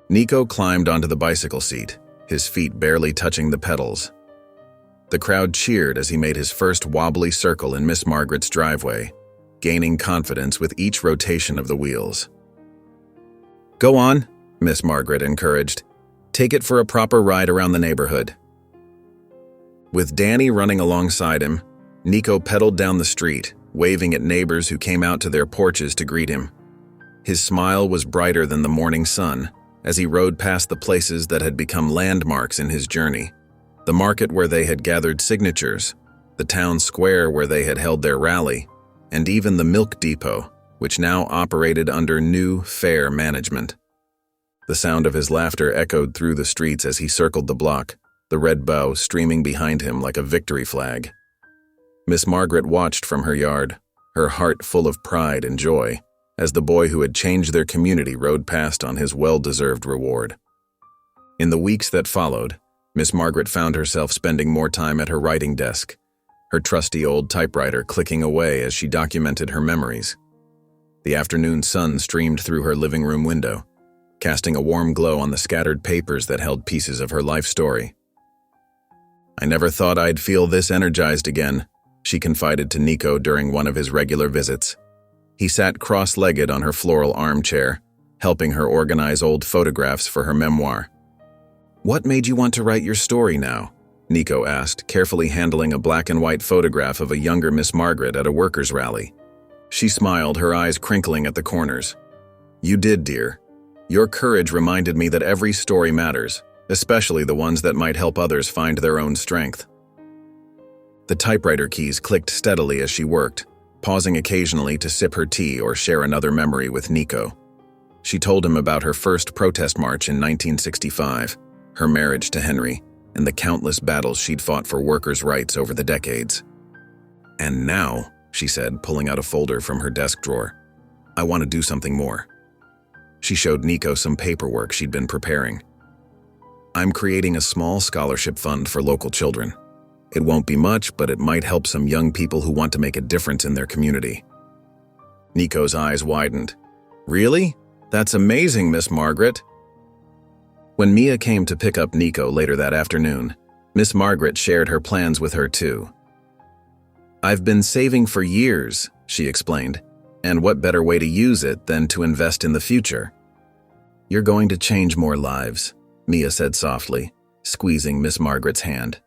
S1: Nico climbed onto the bicycle seat, his feet barely touching the pedals. The crowd cheered as he made his first wobbly circle in Miss Margaret's driveway, gaining confidence with each rotation of the wheels. "Go on," Miss Margaret encouraged. "Take it for a proper ride around the neighborhood." With Danny running alongside him, Nico pedaled down the street, waving at neighbors who came out to their porches to greet him. His smile was brighter than the morning sun as he rode past the places that had become landmarks in his journey. The market where they had gathered signatures, the town square where they had held their rally, and even the milk depot, which now operated under new, fair management. The sound of his laughter echoed through the streets as he circled the block, the red bow streaming behind him like a victory flag. Miss Margaret watched from her yard, her heart full of pride and joy, as the boy who had changed their community rode past on his well-deserved reward. In the weeks that followed, Miss Margaret found herself spending more time at her writing desk, her trusty old typewriter clicking away as she documented her memories. The afternoon sun streamed through her living room window, casting a warm glow on the scattered papers that held pieces of her life story. "I never thought I'd feel this energized again," she confided to Nico during one of his regular visits. He sat cross-legged on her floral armchair, helping her organize old photographs for her memoir. "What made you want to write your story now?" Nico asked, carefully handling a black-and-white photograph of a younger Miss Margaret at a workers' rally. She smiled, her eyes crinkling at the corners. "You did, dear. Your courage reminded me that every story matters, especially the ones that might help others find their own strength." The typewriter keys clicked steadily as she worked, pausing occasionally to sip her tea or share another memory with Nico. She told him about her first protest march in 1965, her marriage to Henry, and the countless battles she'd fought for workers' rights over the decades. "And now," she said, pulling out a folder from her desk drawer, "I want to do something more." She showed Nico some paperwork she'd been preparing. "I'm creating a small scholarship fund for local children. It won't be much, but it might help some young people who want to make a difference in their community." Nico's eyes widened. "Really? That's amazing, Miss Margaret." When Mia came to pick up Nico later that afternoon, Miss Margaret shared her plans with her too. "I've been saving for years," she explained, "and what better way to use it than to invest in the future?" "You're going to change more lives," Mia said softly, squeezing Miss Margaret's hand.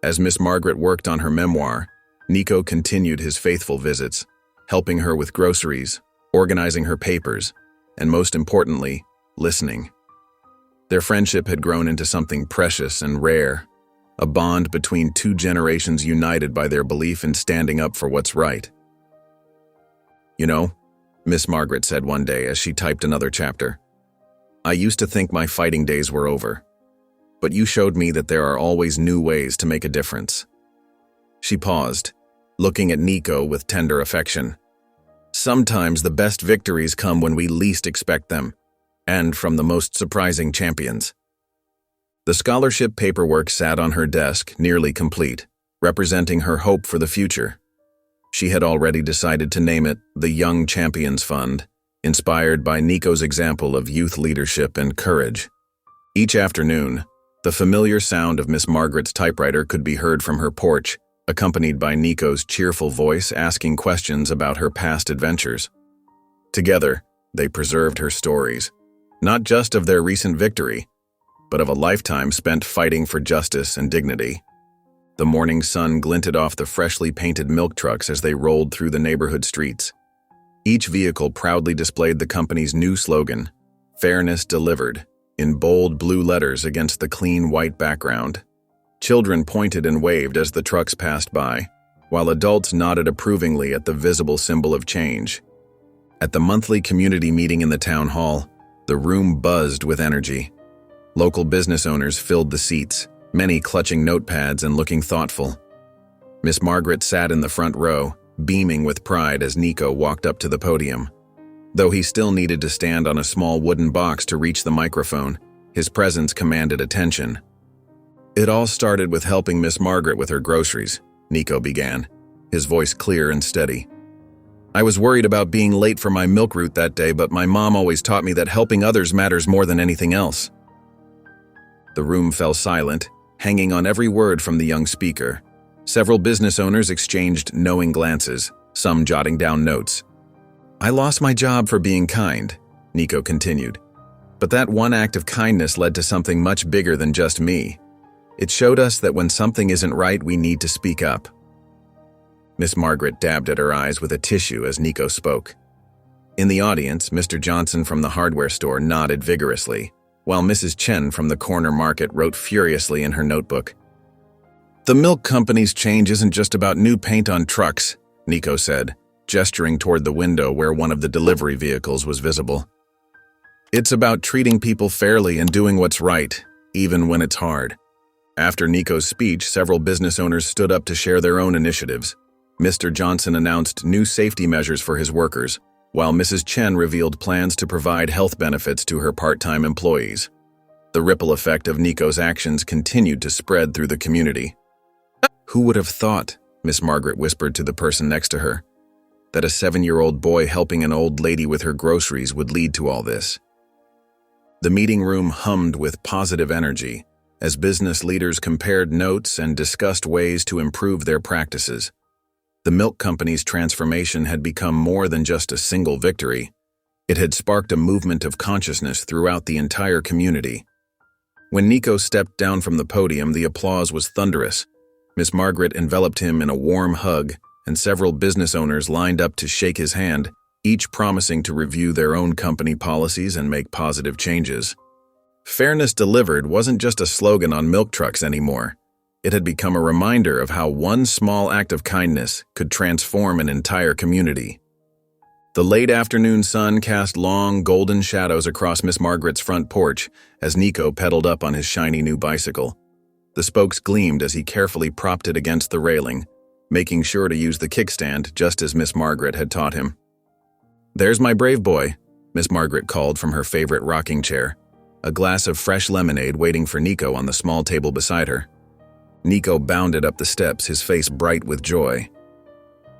S1: As Miss Margaret worked on her memoir, Nico continued his faithful visits, helping her with groceries, organizing her papers, and most importantly, listening. Their friendship had grown into something precious and rare, a bond between two generations united by their belief in standing up for what's right. "You know," Miss Margaret said one day as she typed another chapter, "I used to think my fighting days were over, but you showed me that there are always new ways to make a difference." She paused, looking at Nico with tender affection. "Sometimes the best victories come when we least expect them, and from the most surprising champions." The scholarship paperwork sat on her desk, nearly complete, representing her hope for the future. She had already decided to name it the Young Champions Fund, inspired by Nico's example of youth leadership and courage. Each afternoon, the familiar sound of Miss Margaret's typewriter could be heard from her porch, accompanied by Nico's cheerful voice asking questions about her past adventures. Together, they preserved her stories, not just of their recent victory, but of a lifetime spent fighting for justice and dignity. The morning sun glinted off the freshly painted milk trucks as they rolled through the neighborhood streets. Each vehicle proudly displayed the company's new slogan, "Fairness Delivered," in bold blue letters against the clean white background. Children pointed and waved as the trucks passed by, while adults nodded approvingly at the visible symbol of change. At the monthly community meeting in the town hall, the room buzzed with energy. Local business owners filled the seats, many clutching notepads and looking thoughtful. Miss Margaret sat in the front row, beaming with pride as Nico walked up to the podium. Though he still needed to stand on a small wooden box to reach the microphone, his presence commanded attention. "It all started with helping Miss Margaret with her groceries," Nico began, his voice clear and steady. "I was worried about being late for my milk route that day, but my mom always taught me that helping others matters more than anything else." The room fell silent, hanging on every word from the young speaker. Several business owners exchanged knowing glances, some jotting down notes. "I lost my job for being kind," Nico continued. "But that one act of kindness led to something much bigger than just me. It showed us that when something isn't right, we need to speak up." Miss Margaret dabbed at her eyes with a tissue as Nico spoke. In the audience, Mr. Johnson from the hardware store nodded vigorously, while Mrs. Chen from the corner market wrote furiously in her notebook. "The milk company's change isn't just about new paint on trucks," Nico said, gesturing toward the window where one of the delivery vehicles was visible. "It's about treating people fairly and doing what's right, even when it's hard." After Nico's speech, several business owners stood up to share their own initiatives. Mr. Johnson announced new safety measures for his workers, while Mrs. Chen revealed plans to provide health benefits to her part-time employees. The ripple effect of Nico's actions continued to spread through the community. "Who would have thought," Miss Margaret whispered to the person next to her, "that a 7-year-old boy helping an old lady with her groceries would lead to all this?" The meeting room hummed with positive energy as business leaders compared notes and discussed ways to improve their practices. The milk company's transformation had become more than just a single victory. It had sparked a movement of consciousness throughout the entire community. When Nico stepped down from the podium, the applause was thunderous. Miss Margaret enveloped him in a warm hug, and several business owners lined up to shake his hand, each promising to review their own company policies and make positive changes. Fairness Delivered wasn't just a slogan on milk trucks anymore. It had become a reminder of how one small act of kindness could transform an entire community. The late afternoon sun cast long, golden shadows across Miss Margaret's front porch as Nico pedaled up on his shiny new bicycle. The spokes gleamed as he carefully propped it against the railing, making sure to use the kickstand just as Miss Margaret had taught him. "There's my brave boy," Miss Margaret called from her favorite rocking chair, a glass of fresh lemonade waiting for Nico on the small table beside her. Nico bounded up the steps, his face bright with joy.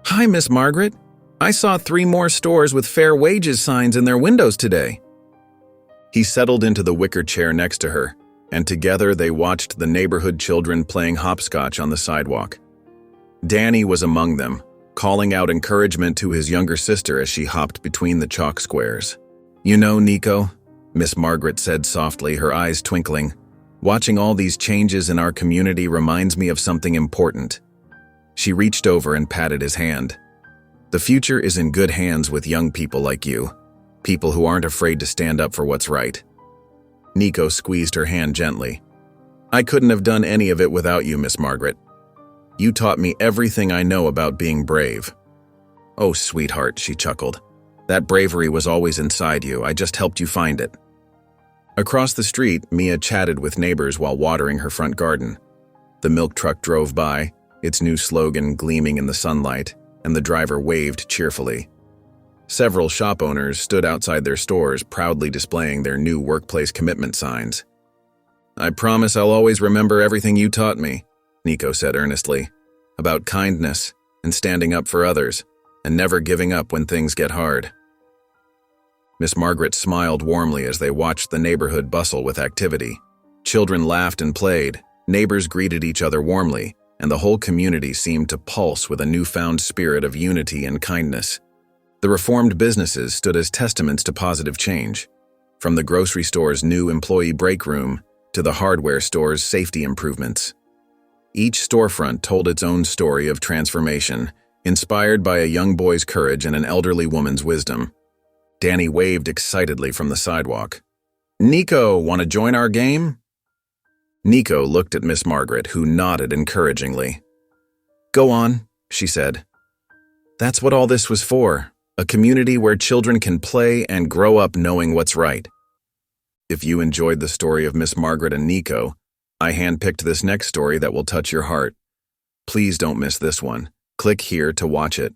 S1: "Hi, Miss Margaret. I saw 3 more stores with fair wages signs in their windows today." He settled into the wicker chair next to her, and together they watched the neighborhood children playing hopscotch on the sidewalk. Danny was among them, calling out encouragement to his younger sister as she hopped between the chalk squares. "You know, Nico," Miss Margaret said softly, her eyes twinkling, "watching all these changes in our community reminds me of something important." She reached over and patted his hand. The future is in good hands with young people like you, people who aren't afraid to stand up for what's right. Nico squeezed her hand gently. I couldn't have done any of it without you, Miss Margaret. You taught me everything I know about being brave. Oh, sweetheart, she chuckled. That bravery was always inside you. I just helped you find it. Across the street, Mia chatted with neighbors while watering her front garden. The milk truck drove by, its new slogan gleaming in the sunlight, and the driver waved cheerfully. Several shop owners stood outside their stores, proudly displaying their new workplace commitment signs. I promise I'll always remember everything you taught me, Nico said earnestly, about kindness and standing up for others, and never giving up when things get hard. Miss Margaret smiled warmly as they watched the neighborhood bustle with activity. Children laughed and played, neighbors greeted each other warmly, and the whole community seemed to pulse with a newfound spirit of unity and kindness. The reformed businesses stood as testaments to positive change, from the grocery store's new employee break room to the hardware store's safety improvements. Each storefront told its own story of transformation, inspired by a young boy's courage and an elderly woman's wisdom. Danny waved excitedly from the sidewalk. Nico, want to join our game? Nico looked at Miss Margaret, who nodded encouragingly. Go on, she said. That's what all this was for, a community where children can play and grow up knowing what's right. If you enjoyed the story of Miss Margaret and Nico, I handpicked this next story that will touch your heart. Please don't miss this one. Click here to watch it.